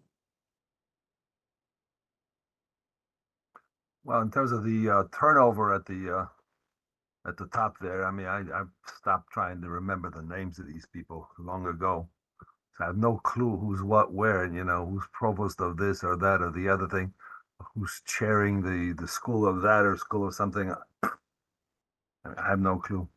Speaker 19: Well, in terms of the turnover at the top there, I mean, I've stopped trying to remember the names of these people long ago. So I have no clue who's what, where, who's provost of this or that or the other thing, who's chairing the school of that or school of something. I have no clue.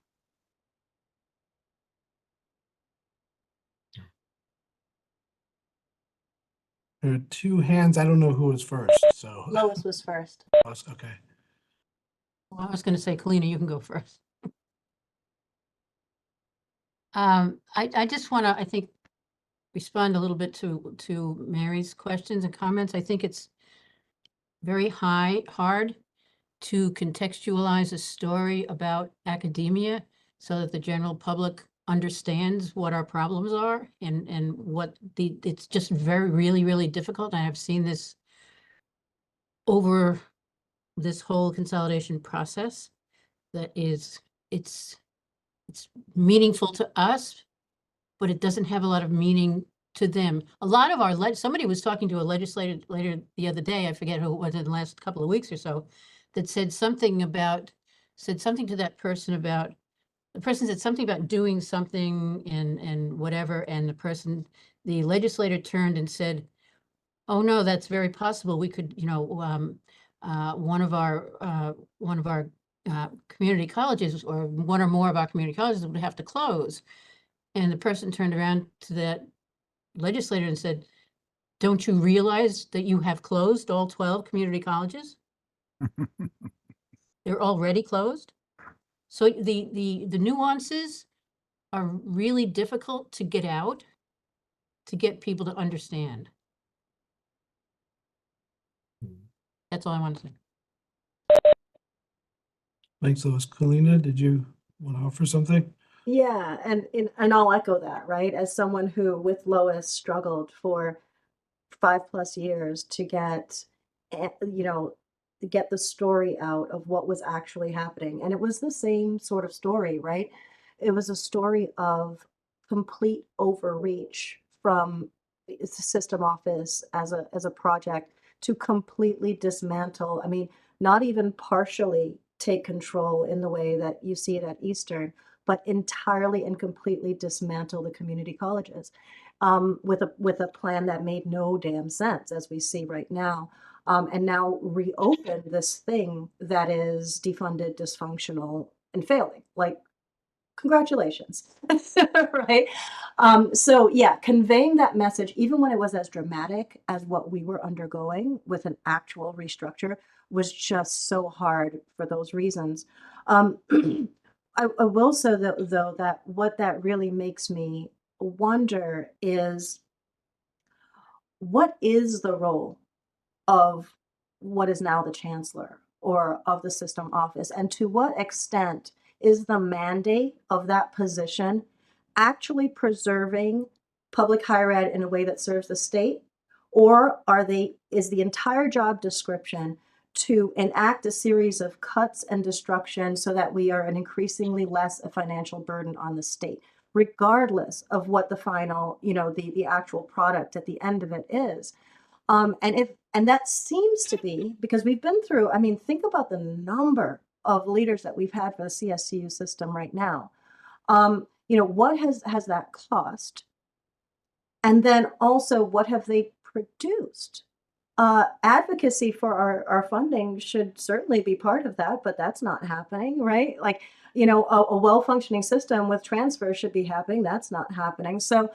Speaker 7: There are two hands. I don't know who was first, so.
Speaker 1: Lois was first.
Speaker 7: Okay.
Speaker 5: Well, I was going to say, Kalina, you can go first. I just want to, I think, respond a little bit to Mary's questions and comments. I think it's very hard to contextualize a story about academia so that the general public understands what our problems are and what it's just really difficult. I have seen this over this whole consolidation process that it's meaningful to us, but it doesn't have a lot of meaning to them. A lot of our somebody was talking to a legislator later the other day, I forget who it was in the last couple of weeks or so, that said something to that person about, the person said something about doing something and whatever, and the legislator turned and said, oh no, that's very possible. We could, one of our community colleges or one or more of our community colleges would have to close. And the person turned around to that legislator and said, don't you realize that you have closed all 12 community colleges? They're already closed. So the nuances are really difficult to get out, to get people to understand. That's all I want to say.
Speaker 7: Thanks, Lois. Kalina, did you want to offer something?
Speaker 1: Yeah, and I'll echo that, right? As someone who, with Lois, struggled for 5+ years to get the story out of what was actually happening. And it was the same sort of story, right? It was a story of complete overreach from system office as a project to completely dismantle, I mean, not even partially take control in the way that you see it at Eastern, but entirely and completely dismantle the community colleges, with a plan that made no damn sense, as we see right now, and now reopen this thing that is defunded, dysfunctional, and failing. Like, congratulations, right? So yeah, conveying that message, even when it was as dramatic as what we were undergoing with an actual restructure, was just so hard for those reasons. I will say though that what that really makes me wonder is, what is the role of what is now the chancellor or of the system office, and to what extent is the mandate of that position actually preserving public higher ed in a way that serves the state, or is the entire job description to enact a series of cuts and destruction so that we are an increasingly less a financial burden on the state, regardless of what the final, the actual product at the end of it is. And that seems to be, because we've been through, I mean, think about the number of leaders that we've had for the CSCU system right now. What has that cost? And then also, what have they produced? Advocacy for our funding should certainly be part of that, but that's not happening, right? Like, a well-functioning system with transfer should be happening. That's not happening. So,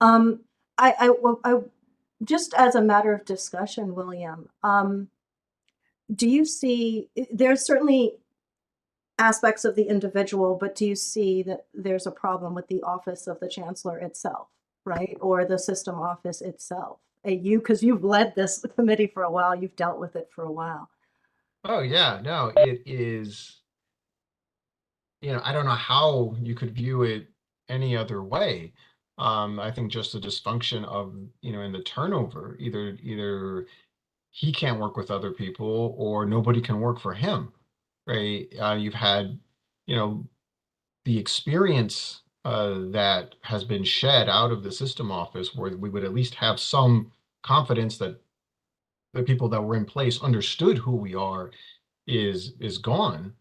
Speaker 1: I just as a matter of discussion, William, do you see, there's certainly aspects of the individual, but do you see that there's a problem with the office of the chancellor itself, right? Or the system office itself? Because you've led this committee for a while, you've dealt with it for a while.
Speaker 8: Oh yeah, no, it is, I don't know how you could view it any other way. I think just the dysfunction of, in the turnover, either he can't work with other people or nobody can work for him, right? You've had, the experience that has been shed out of the system office, where we would at least have some confidence that the people that were in place understood who we are, is gone.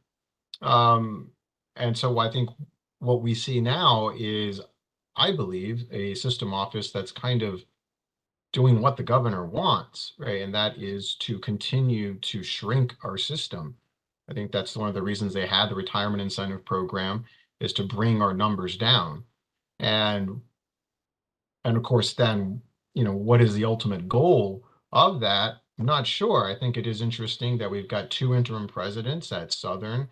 Speaker 8: And so I think what we see now is, I believe, a system office that's kind of doing what the governor wants, right? And that is to continue to shrink our system. I think that's one of the reasons they had the retirement incentive program, is to bring our numbers down. And of course, then, what is the ultimate goal of that? I'm not sure. I think it is interesting that we've got 2 interim presidents at Southern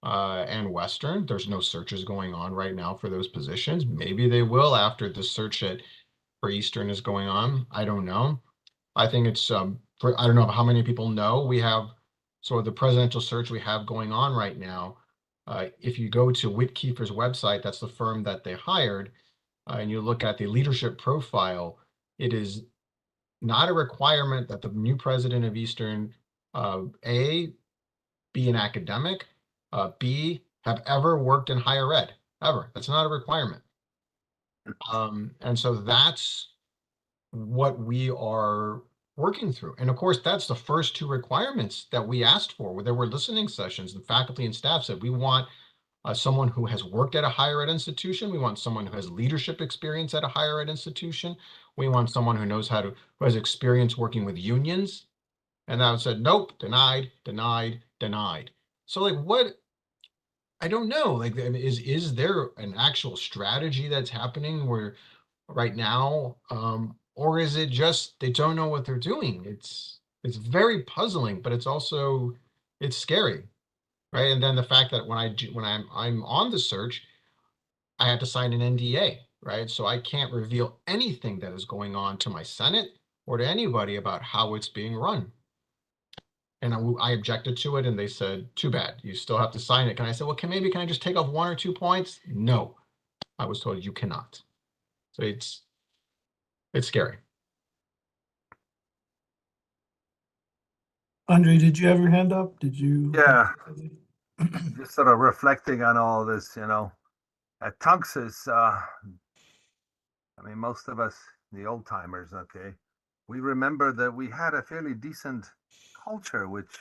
Speaker 8: and Western. There's no searches going on right now for those positions. Maybe they will after the search for Eastern is going on. I don't know. I think it's, I don't know how many people know, we have sort of the presidential search we have going on right now. If you go to Whitkeefer's website, that's the firm that they hired, and you look at the leadership profile, it is not a requirement that the new president of Eastern, A, be an academic, B, have ever worked in higher ed, ever. That's not a requirement. And so that's what we are working through. And of course, that's the first 2 requirements that we asked for, where there were listening sessions. The faculty and staff said, we want someone who has worked at a higher ed institution. We want someone who has leadership experience at a higher ed institution. We want someone who knows who has experience working with unions. And that said, nope, denied, denied, denied. So like, what, I don't know, like, is there an actual strategy that's happening where right now, or is it just they don't know what they're doing? It's very puzzling, but it's also, it's scary, right? And then the fact that when I'm on the search, I had to sign an NDA, right? So I can't reveal anything that is going on to my Senate or to anybody about how it's being run. And I objected to it, and they said, too bad, you still have to sign it. Can I say, well, can I just take off 1 or 2 points? No, I was told you cannot. So it's scary.
Speaker 7: Andre, did you have your hand up? Did you?
Speaker 19: Yeah. Just sort of reflecting on all this, at Tunxus, I mean, most of us the old timers, okay, we remember that we had a fairly decent culture, which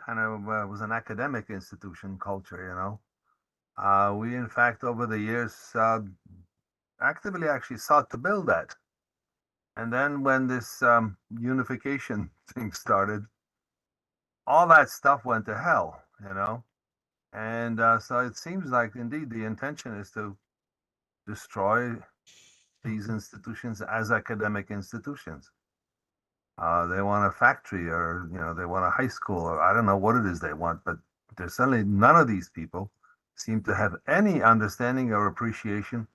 Speaker 19: kind of was an academic institution culture, you know. We, in fact, over the years, actively actually sought to build that. And then when this unification thing started, all that stuff went to hell, you know. And so it seems like indeed the intention is to destroy these institutions as academic institutions. They want a factory, or you know, they want a high school, or I don't know what it is they want, but there's certainly none of these people seem to have any understanding or appreciation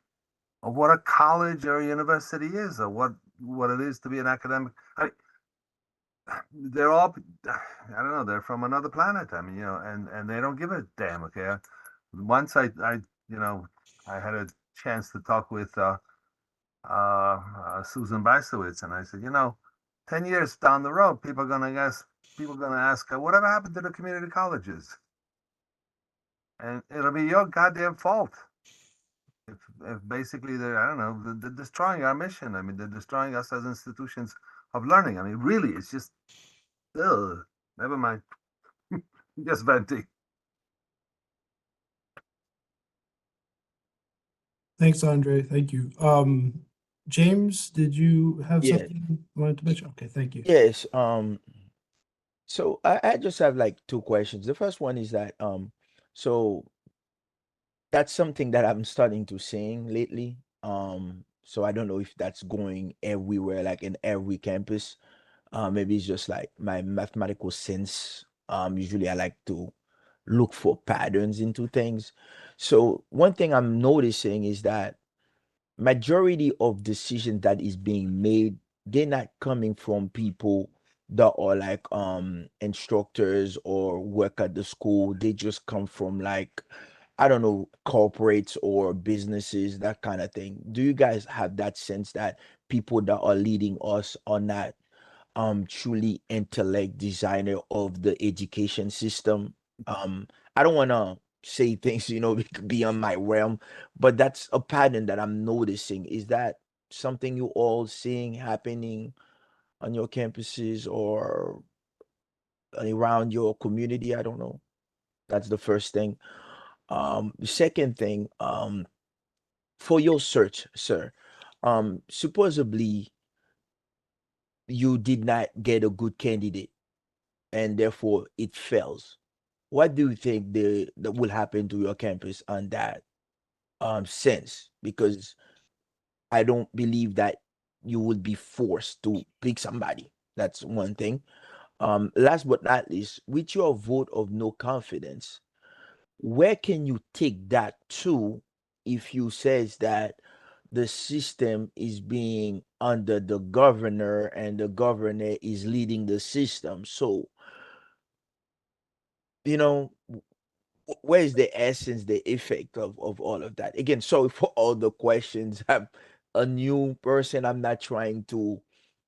Speaker 19: of what a college or a university is, or what it is to be an academic. They're all, I don't know, they're from another planet. I mean, you know, and they don't give a damn. Okay, once I you know, I had a chance to talk with Susan Beisowitz, and I said, you know, 10 years down the road, people are going to ask, whatever happened to the community colleges? And it'll be your goddamn fault. If basically they're, I don't know, they're destroying our mission. I mean, they're destroying us as institutions of learning. I mean, really, it's just, ugh, never mind. Just venting.
Speaker 7: Thanks, Andre. Thank you. James, did you have
Speaker 3: Yeah.
Speaker 7: something you wanted to mention? Okay, thank you.
Speaker 3: Yes. So I just have like two questions. The first one is that so that's something that I'm starting to sing lately. So I don't know if that's going everywhere, like in every campus. Maybe it's just like my mathematical sense. Usually I like to look for patterns into things. So one thing I'm noticing is that majority of decision that is being made, they're not coming from people that are like instructors or work at the school. They just come from like, I don't know, corporates or businesses, that kind of thing. Do you guys have that sense that people that are leading us are not truly intellect designer of the education system? I don't want to say things, you know, beyond my realm, but that's a pattern that I'm noticing. Is that something you all seeing happening on your campuses or around your community? I don't know. That's the first thing. The second thing, for your search, sir, supposedly you did not get a good candidate and therefore it fails. What do you think that will happen to your campus on that sense? Because I don't believe that you would be forced to pick somebody. That's one thing. Last but not least, with your vote of no confidence, where can you take that to if you says that the system is being under the governor and the governor is leading the system? So, you know, where is the essence, the effect of all of that? Again, sorry for all the questions. I'm a new person. I'm not trying to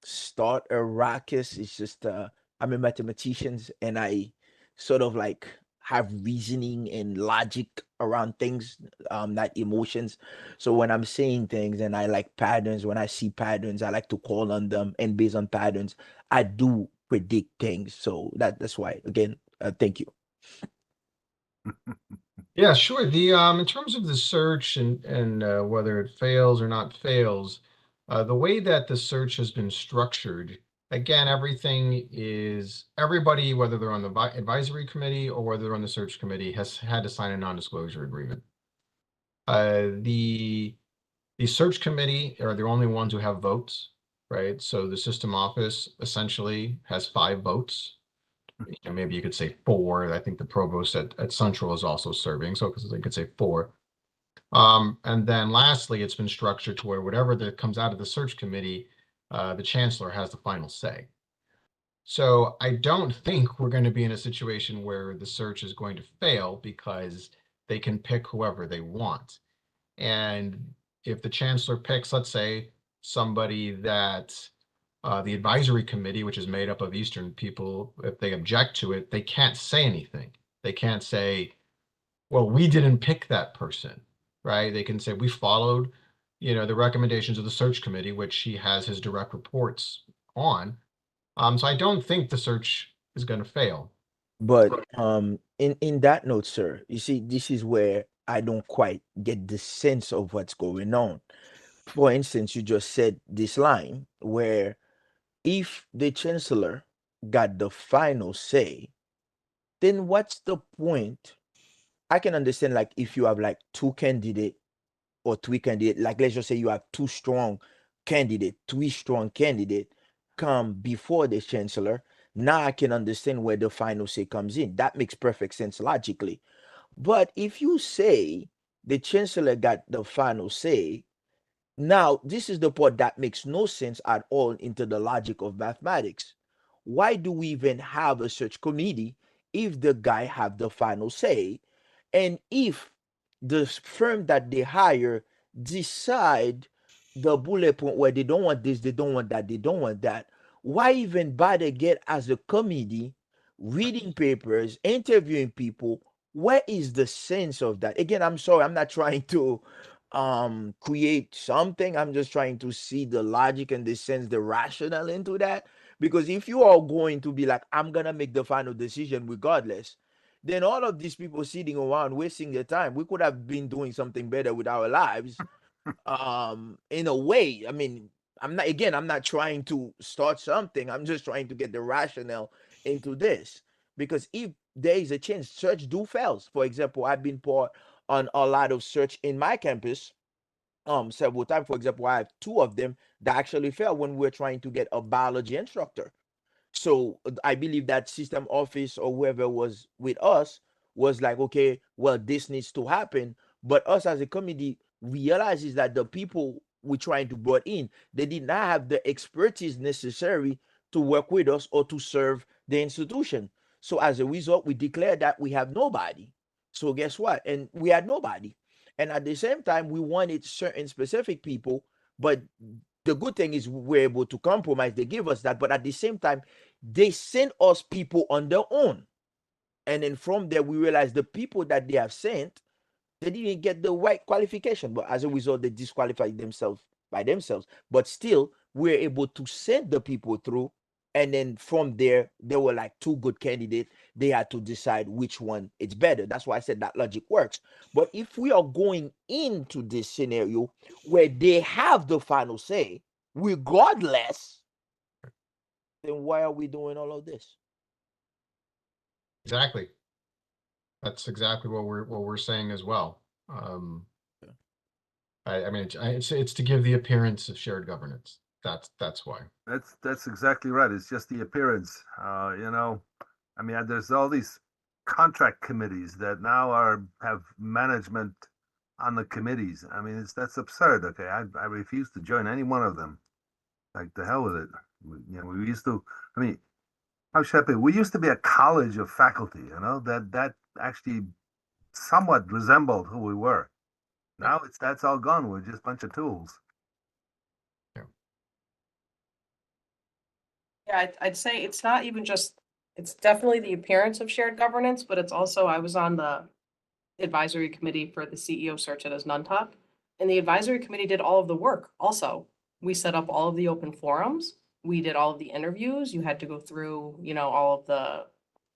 Speaker 3: start a ruckus. It's just I'm a mathematician and I sort of like have reasoning and logic around things, not emotions. So when I'm saying things and I like patterns, when I see patterns, I like to call on them, and based on patterns, I do predict things. So that's why, again, thank you.
Speaker 8: Yeah, sure. The in terms of the search and whether it fails or not fails, the way that the search has been structured, again, everybody, whether they're on the advisory committee or whether they're on the search committee, has had to sign a non-disclosure agreement. The search committee are the only ones who have votes, right? So the system office essentially has 5 votes. Maybe you could say 4. I think the provost at Central is also serving, so because they could say 4. And then lastly, it's been structured to where whatever that comes out of the search committee, the chancellor has the final say. So I don't think we're going to be in a situation where the search is going to fail because they can pick whoever they want. And if the chancellor picks, let's say, somebody that the advisory committee, which is made up of Eastern people, if they object to it, they can't say anything. They can't say, well, we didn't pick that person, right? They can say, we followed you know, the recommendations of the search committee, which he has his direct reports on. So I don't think the search is going to fail.
Speaker 3: But in that note, sir, you see, this is where I don't quite get the sense of what's going on. For instance, you just said this line where if the chancellor got the final say, then what's the point? I can understand like if you have like two candidate or three candidate, like let's just say you have two strong candidate, three strong candidate come before the chancellor. Now I can understand where the final say comes in. That makes perfect sense logically. But if you say the chancellor got the final say, now, this is the part that makes no sense at all into the logic of mathematics. Why do we even have a search committee if the guy have the final say? And if the firm that they hire decide the bullet point where they don't want this, they don't want that, they don't want that, why even bother get as a committee reading papers, interviewing people? Where is the sense of that? Again, I'm sorry, I'm not trying to create something. I'm just trying to see the logic and the sense, the rationale into that. Because if you are going to be like, I'm gonna make the final decision regardless, then all of these people sitting around wasting their time, we could have been doing something better with our lives. In a way, I mean, I'm not trying to start something. I'm just trying to get the rationale into this. Because if there is a chance search do fails, for example, I've been part on a lot of search in my campus several times. For example, I have two of them that actually failed when we were trying to get a biology instructor. So I believe that system office or whoever was with us was like, okay, well, this needs to happen. But us as a committee realizes that the people we're trying to brought in, they did not have the expertise necessary to work with us or to serve the institution. So as a result, we declared that we have nobody. So guess what? And we had nobody. And at the same time, we wanted certain specific people, but the good thing is we're able to compromise. They give us that, but at the same time, they send us people on their own. And then from there, we realize the people that they have sent, they didn't get the right qualification. But as a result, they disqualified themselves by themselves. But still, we're able to send the people through. And then from there, there were like two good candidates. They had to decide which one is better. That's why I said that logic works. But if we are going into this scenario where they have the final say, regardless, then why are we doing all of this?
Speaker 8: Exactly. That's exactly what we're saying as well. I mean, it's to give the appearance of shared governance. That's why.
Speaker 19: That's exactly right. It's just the appearance. You know, I mean, there's all these contract committees that now have management on the committees. I mean, that's absurd. Okay, I refuse to join any one of them. Like the hell with it. We used to. I mean, how should I put it? We used to be a college of faculty. You know that actually somewhat resembled who we were. Now that's all gone. We're just a bunch of tools.
Speaker 20: Yeah, I'd say it's not even just, it's definitely the appearance of shared governance, but it's also, I was on the advisory committee for the CEO search at Asnuntuck, and the advisory committee did all of the work also. We set up all of the open forums. We did all of the interviews. You had to go through, all of the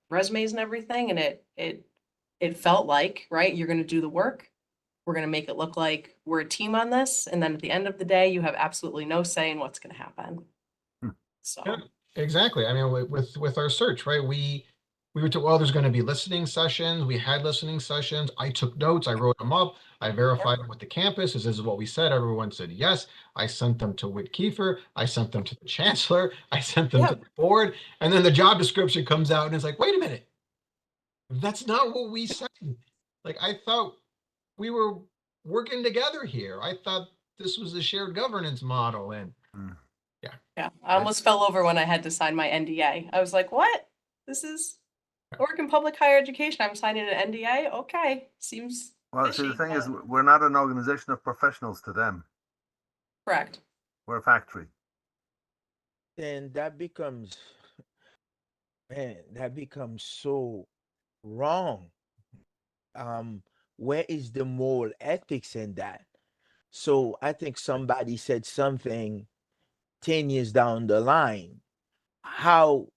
Speaker 20: resumes and everything, and it felt like, right, you're gonna do the work. We're gonna make it look like we're a team on this, and then at the end of the day, you have absolutely no say in what's gonna happen. So.
Speaker 8: Yeah, exactly. I mean, with our search, right? We were told, well, there's going to be listening sessions. We had listening sessions. I took notes. I wrote them up. I verified them with the campus. This is what we said. Everyone said yes. I sent them to Whit Kiefer. I sent them to the chancellor. I sent them to the board. And then the job description comes out and it's like, wait a minute. That's not what we said. Like, I thought we were working together here. I thought this was a shared governance model. And
Speaker 20: Yeah, I almost fell over when I had to sign my NDA. I was like, what? I work in public higher education. I'm signing an NDA? Okay, seems
Speaker 19: Well, see, the thing is, we're not an organization of professionals to them.
Speaker 20: Correct.
Speaker 19: We're a factory.
Speaker 3: Then that becomes, man, that becomes so wrong. Where is the moral ethics in that? So I think somebody said something 10 years down the line. How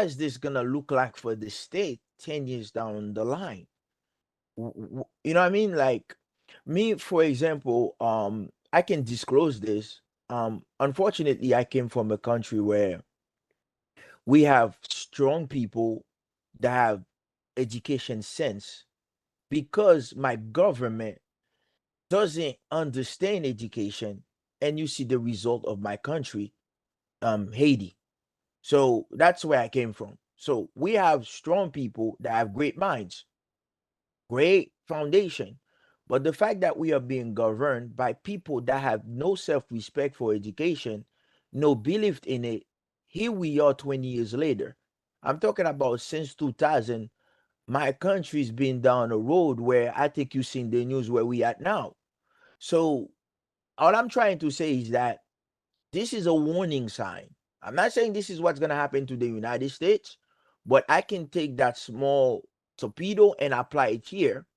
Speaker 3: is this gonna look like for the state 10 years down the line? You know what I mean? Like me, for example, I can disclose this. Unfortunately, I came from a country where we have strong people that have education sense because my government doesn't understand education, and you see the result of my country, Haiti. So that's where I came from. So we have strong people that have great minds, great foundation. But the fact that we are being governed by people that have no self-respect for education, no belief in it, here we are 20 years later. I'm talking about since 2000, my country's been down a road where I think you've seen the news where we at now. So all I'm trying to say is that this is a warning sign. I'm not saying this is what's going to happen to the United States, but I can take that small torpedo and apply it here.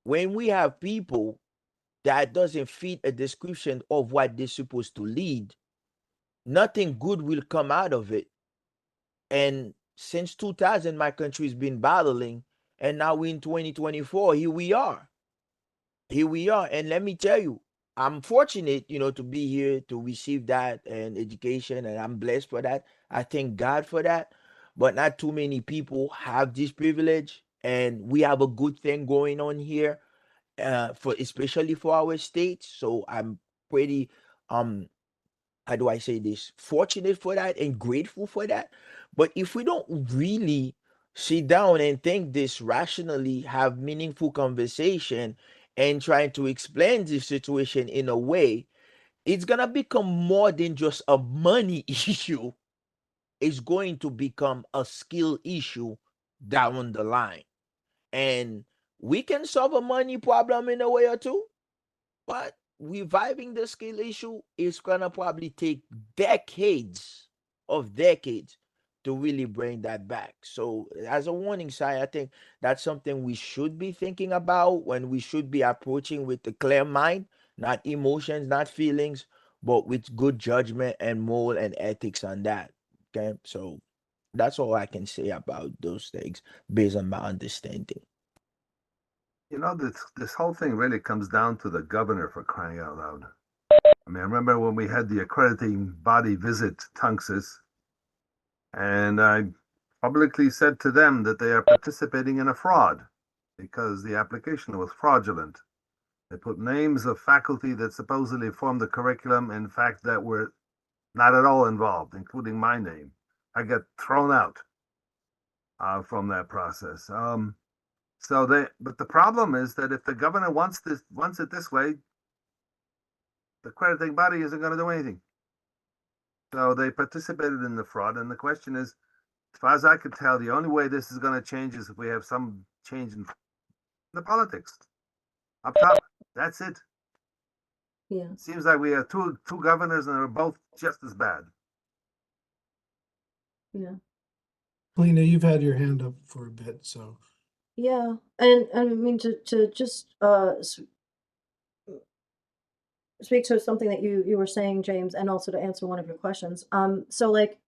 Speaker 3: When we have people that doesn't fit a description of what they're supposed to lead, nothing good will come out of it. And since 2000, my country's been battling, and now we're in 2024. Here we are. Here we are. And let me tell you, I'm fortunate, to be here to receive that and education, and I'm blessed for that. I thank God for that. But not too many people have this privilege, and we have a good thing going on here, for especially for our state. So I'm pretty um how do I say this, fortunate for that and grateful for that. But if we don't really sit down and think this rationally, have meaningful conversation, and trying to explain the situation in a way, it's gonna become more than just a money issue. It's going to become a skill issue down the line. And we can solve a money problem in a way or two, but reviving the skill issue is gonna probably take decades to really bring that back. So, as a warning sign, I think that's something we should be thinking about when we should be approaching with a clear mind, not emotions, not feelings, but with good judgment and moral and ethics on that. Okay, so that's all I can say about those things based on my understanding.
Speaker 19: This whole thing really comes down to the governor, for crying out loud. I mean, I remember when we had the accrediting body visit Tunxus, and I publicly said to them that they are participating in a fraud because the application was fraudulent. They put names of faculty that supposedly formed the curriculum, in fact, that were not at all involved, including my name. I got thrown out from that process. But the problem is that if the governor wants it this way, the accrediting body isn't going to do anything. So they participated in the fraud, and the question is, as far as I could tell, the only way this is going to change is if we have some change in the politics up top. That's it.
Speaker 1: Yeah.
Speaker 19: It seems like we have two governors, and they're both just as bad.
Speaker 1: Yeah.
Speaker 7: Lena, you've had your hand up for a bit, so.
Speaker 1: Yeah. And I mean, to just speak to something that you were saying, James, and also to answer one of your questions. So like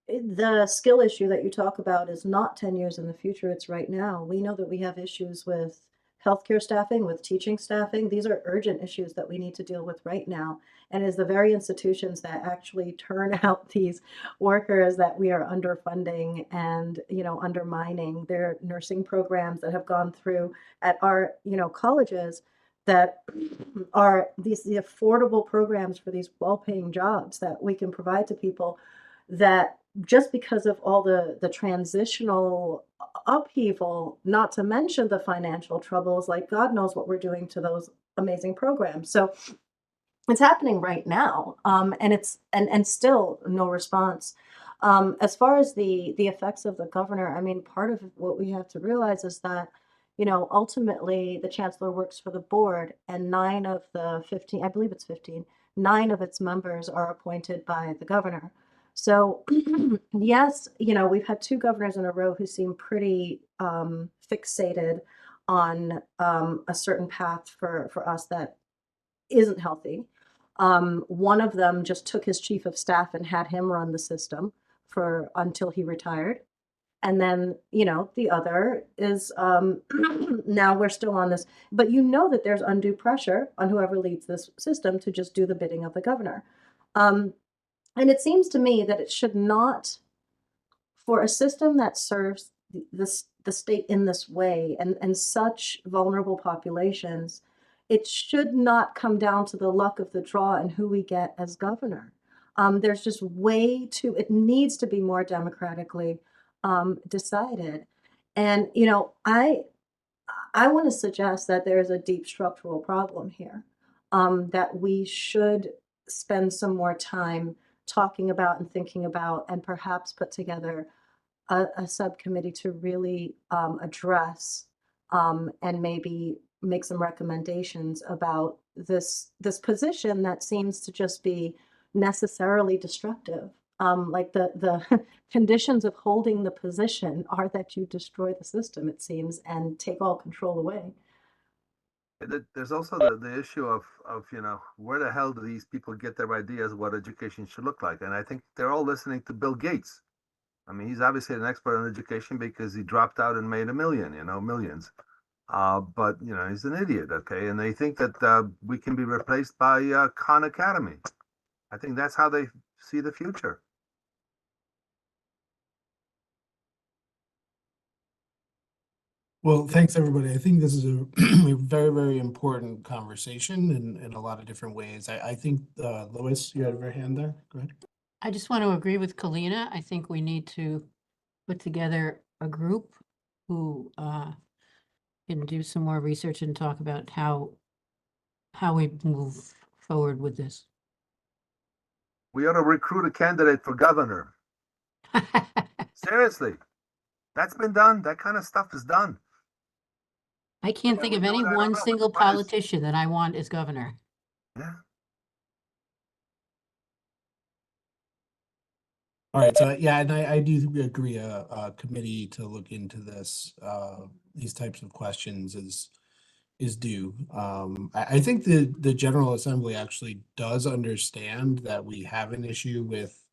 Speaker 1: the skill issue that you talk about is not 10 years in the future, it's right now. We know that we have issues with healthcare staffing, with teaching staffing. These are urgent issues that we need to deal with right now. And it's the very institutions that actually turn out these workers that we are underfunding and, undermining their nursing programs that have gone through at our, colleges that are the affordable programs for these well-paying jobs that we can provide to people, that just because of all the transitional upheaval, not to mention the financial troubles, like God knows what we're doing to those amazing programs. So it's happening right now, and it's and still no response. As far as the effects of the governor, I mean, part of what we have to realize is that, ultimately the chancellor works for the board, and 9 of the 15, I believe it's 15, 9 of its members are appointed by the governor. So yes, we've had 2 governors in a row who seem pretty fixated on a certain path for us that isn't healthy. One of them just took his chief of staff and had him run the system for until he retired. And then, you know, the other is now we're still on this, but you know that there's undue pressure on whoever leads this system to just do the bidding of the governor. And it seems to me that it should not, for a system that serves the state in this way and such vulnerable populations, it should not come down to the luck of the draw and who we get as governor. There's just way too, it needs to be more democratically decided. And, you know, I want to suggest that there is a deep structural problem here, that we should spend some more time talking about and thinking about, and perhaps put together a subcommittee to really address and maybe make some recommendations about this position that seems to just be necessarily destructive. Like the conditions of holding the position are that you destroy the system, it seems, and take all control away.
Speaker 19: There's also the issue of, you know, where the hell do these people get their ideas of what education should look like? And I think they're all listening to Bill Gates. I mean, he's obviously an expert on education because he dropped out and made millions. But, you know, he's an idiot, okay? And they think that we can be replaced by Khan Academy. I think that's how they see the future.
Speaker 7: Well, thanks, everybody. I think this is a very, very important conversation in a lot of different ways. I think, Lois, you had your hand there. Go ahead.
Speaker 5: I just want to agree with Kalina. I think we need to put together a group who can do some more research and talk about how we move forward with this.
Speaker 19: We ought to recruit a candidate for governor. Seriously, that's been done. That kind of stuff is done.
Speaker 5: I can't think of any one single politician that I want as governor.
Speaker 19: Yeah.
Speaker 7: All right, so yeah, and I do agree, a committee to look into this, these types of questions is due. I think the General Assembly actually does understand that we have an issue with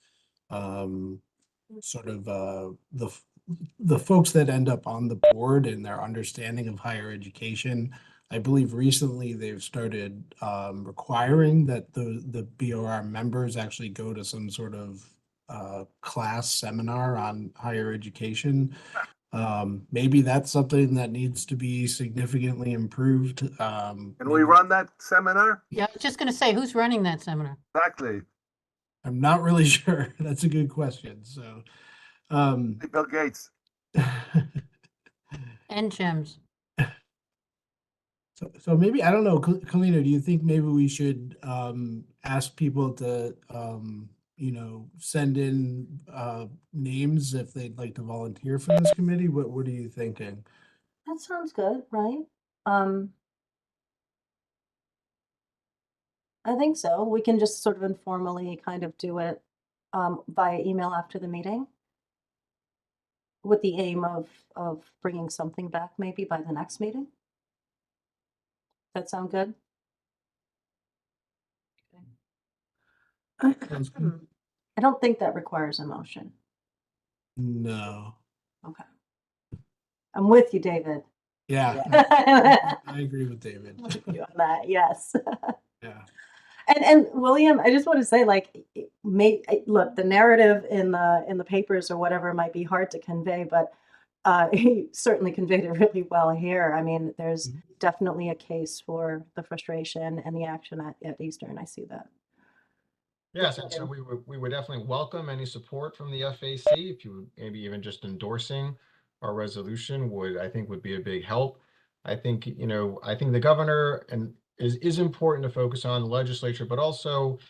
Speaker 7: sort of the folks that end up on the board and their understanding of higher education. I believe recently they've started requiring that the BOR members actually go to some sort of class seminar on higher education. Maybe that's something that needs to be significantly improved.
Speaker 19: Can we run that seminar?
Speaker 5: Yeah, I was just going to say, who's running that seminar?
Speaker 19: Exactly.
Speaker 7: I'm not really sure. That's a good question. So,
Speaker 19: Bill Gates.
Speaker 5: And Chems.
Speaker 7: So maybe, I don't know, Kalina, do you think maybe we should ask people to, you know, send in names if they'd like to volunteer for this committee? What are you thinking?
Speaker 1: That sounds good, right? I think so. We can just sort of informally kind of do it via email after the meeting, with the aim of bringing something back maybe by the next meeting. That sound good?
Speaker 7: Sounds good.
Speaker 1: I don't think that requires a motion.
Speaker 7: No.
Speaker 1: Okay. I'm with you, David.
Speaker 7: Yeah,
Speaker 1: Yeah.
Speaker 7: I agree with David.
Speaker 1: With you on that, yes.
Speaker 7: Yeah.
Speaker 1: And William, I just want to say, like, look, the narrative in the papers or whatever might be hard to convey, but he certainly conveyed it really well here. I mean, there's definitely a case for the frustration and the action at Eastern. I see that.
Speaker 8: Yes, and so we would definitely welcome any support from the FAC. If you maybe even just endorsing our resolution I think would be a big help. I think, you know, I think the governor is important to focus on, the legislature, but also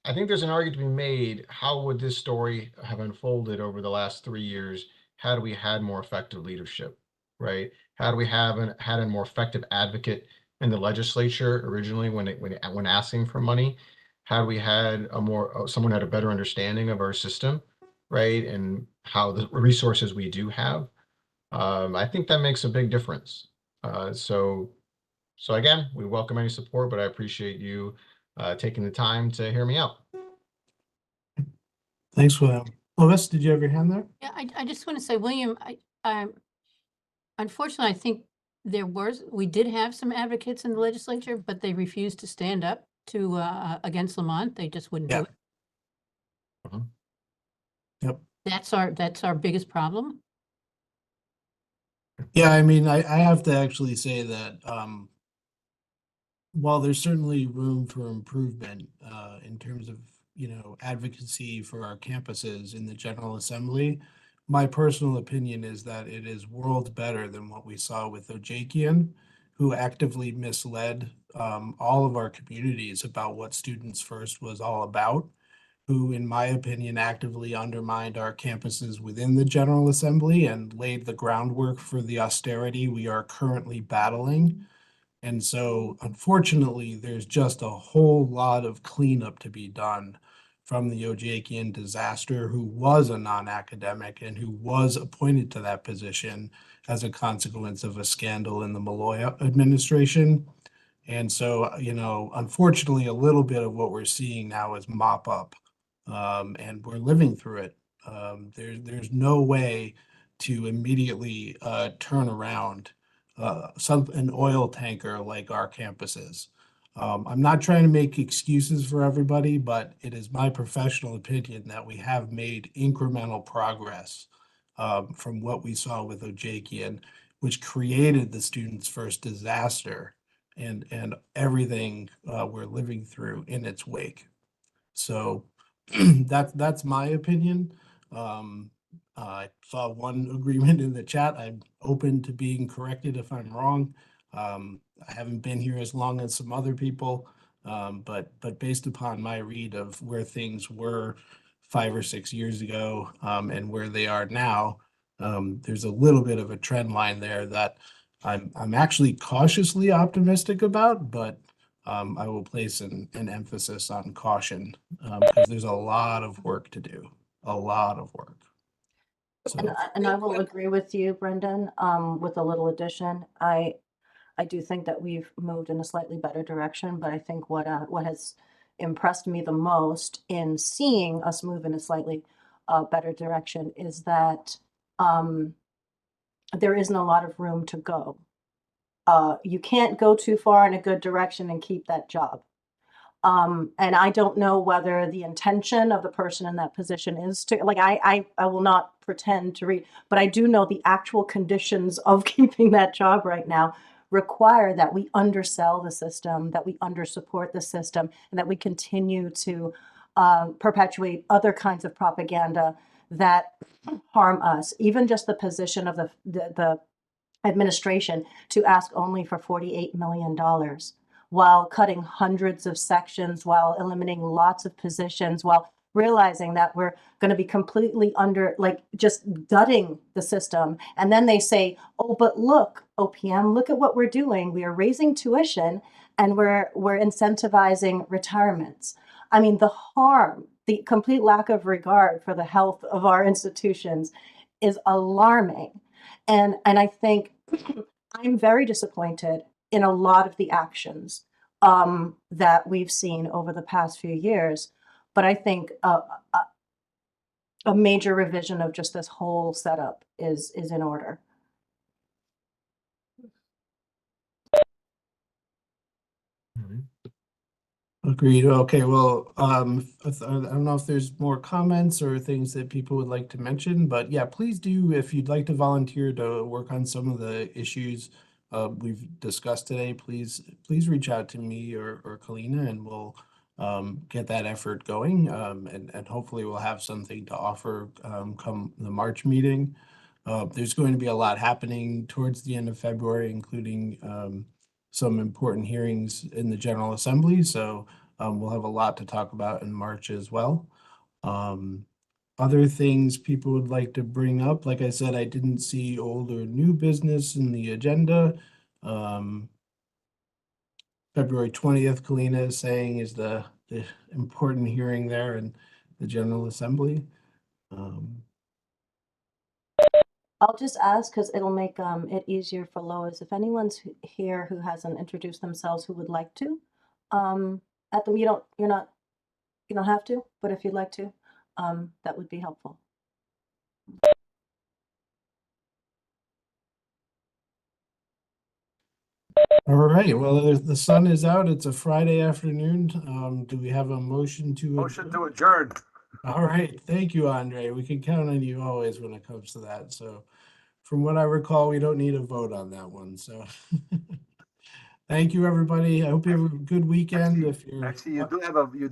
Speaker 8: I think there's an argument to be made. How would this story have unfolded over the last 3 years had we had more effective leadership, right? Had we had a more effective advocate in the legislature originally when asking for money? Had we had someone had a better understanding of our system, right? And how the resources we do have. I think that makes a big difference. So So again, we welcome any support, but I appreciate you taking the time to hear me out.
Speaker 7: Thanks, William. Lois, did you have your hand there?
Speaker 5: Yeah, I just want to say, William, unfortunately, I think we did have some advocates in the legislature, but they refused to stand up to against Lamont. They just wouldn't do it.
Speaker 7: Yep.
Speaker 5: That's our biggest problem.
Speaker 7: Yeah, I mean, I have to actually say that while there's certainly room for improvement in terms of, advocacy for our campuses in the General Assembly, my personal opinion is that it is worlds better than what we saw with Ojakian, who actively misled all of our communities about what Students First was all about, who, in my opinion, actively undermined our campuses within the General Assembly and laid the groundwork for the austerity we are currently battling. And so, unfortunately, there's just a whole lot of cleanup to be done from the Ojakian disaster, who was a non-academic and who was appointed to that position as a consequence of a scandal in the Malloy administration. And so, unfortunately, a little bit of what we're seeing now is mop up, and we're living through it. There's no way to immediately turn around an oil tanker like our campuses. I'm not trying to make excuses for everybody, but it is my professional opinion that we have made incremental progress from what we saw with Ojakian, which created the Students First disaster and everything we're living through in its wake. So that's my opinion. I saw one agreement in the chat. I'm open to being corrected if I'm wrong. I haven't been here as long as some other people, but based upon my read of where things were 5 or 6 years ago and where they are now, there's a little bit of a trend line there that I'm actually cautiously optimistic about, but I will place an emphasis on caution because there's a lot of work to do, a lot of work.
Speaker 1: And I will agree with you, Brendan, with a little addition. I do think that we've moved in a slightly better direction, but I think what has impressed me the most in seeing us move in a slightly better direction is that there isn't a lot of room to go. You can't go too far in a good direction and keep that job. And I don't know whether the intention of the person in that position is to, like, I will not pretend to read, but I do know the actual conditions of keeping that job right now require that we undersell the system, that we undersupport the system, and that we continue to perpetuate other kinds of propaganda that harm us. Even just the position of the administration to ask only for $48 million while cutting hundreds of sections, while eliminating lots of positions, while realizing that we're going to be completely just gutting the system. And then they say, oh, but look, OPM, look at what we're doing. We are raising tuition and we're incentivizing retirements. I mean, the harm, the complete lack of regard for the health of our institutions is alarming. And I think I'm very disappointed in a lot of the actions that we've seen over the past few years. But I think a major revision of just this whole setup is in order.
Speaker 7: Agreed. Okay, well, I don't know if there's more comments or things that people would like to mention, but yeah, please do, if you'd like to volunteer to work on some of the issues we've discussed today, please reach out to me or Kalina, and we'll get that effort going, and hopefully we'll have something to offer come the March meeting. There's going to be a lot happening towards the end of February, including some important hearings in the General Assembly. So we'll have a lot to talk about in March as well. Other things people would like to bring up, like I said, I didn't see old or new business in the agenda. February 20th, Kalina is saying, is the important hearing there in the General Assembly.
Speaker 1: I'll just ask because it'll make it easier for Lois. If anyone's here who hasn't introduced themselves who would like to, at them, you don't have to, but if you'd like to, that would be helpful.
Speaker 7: All right, well, the sun is out. It's a Friday afternoon. Do we have a motion to?
Speaker 19: Motion to adjourn.
Speaker 7: All right, thank you, Andre. We can count on you always when it comes to that. So from what I recall, we don't need a vote on that one. So thank you, everybody. I hope you have a good weekend. If you're
Speaker 19: Actually, you do have a, you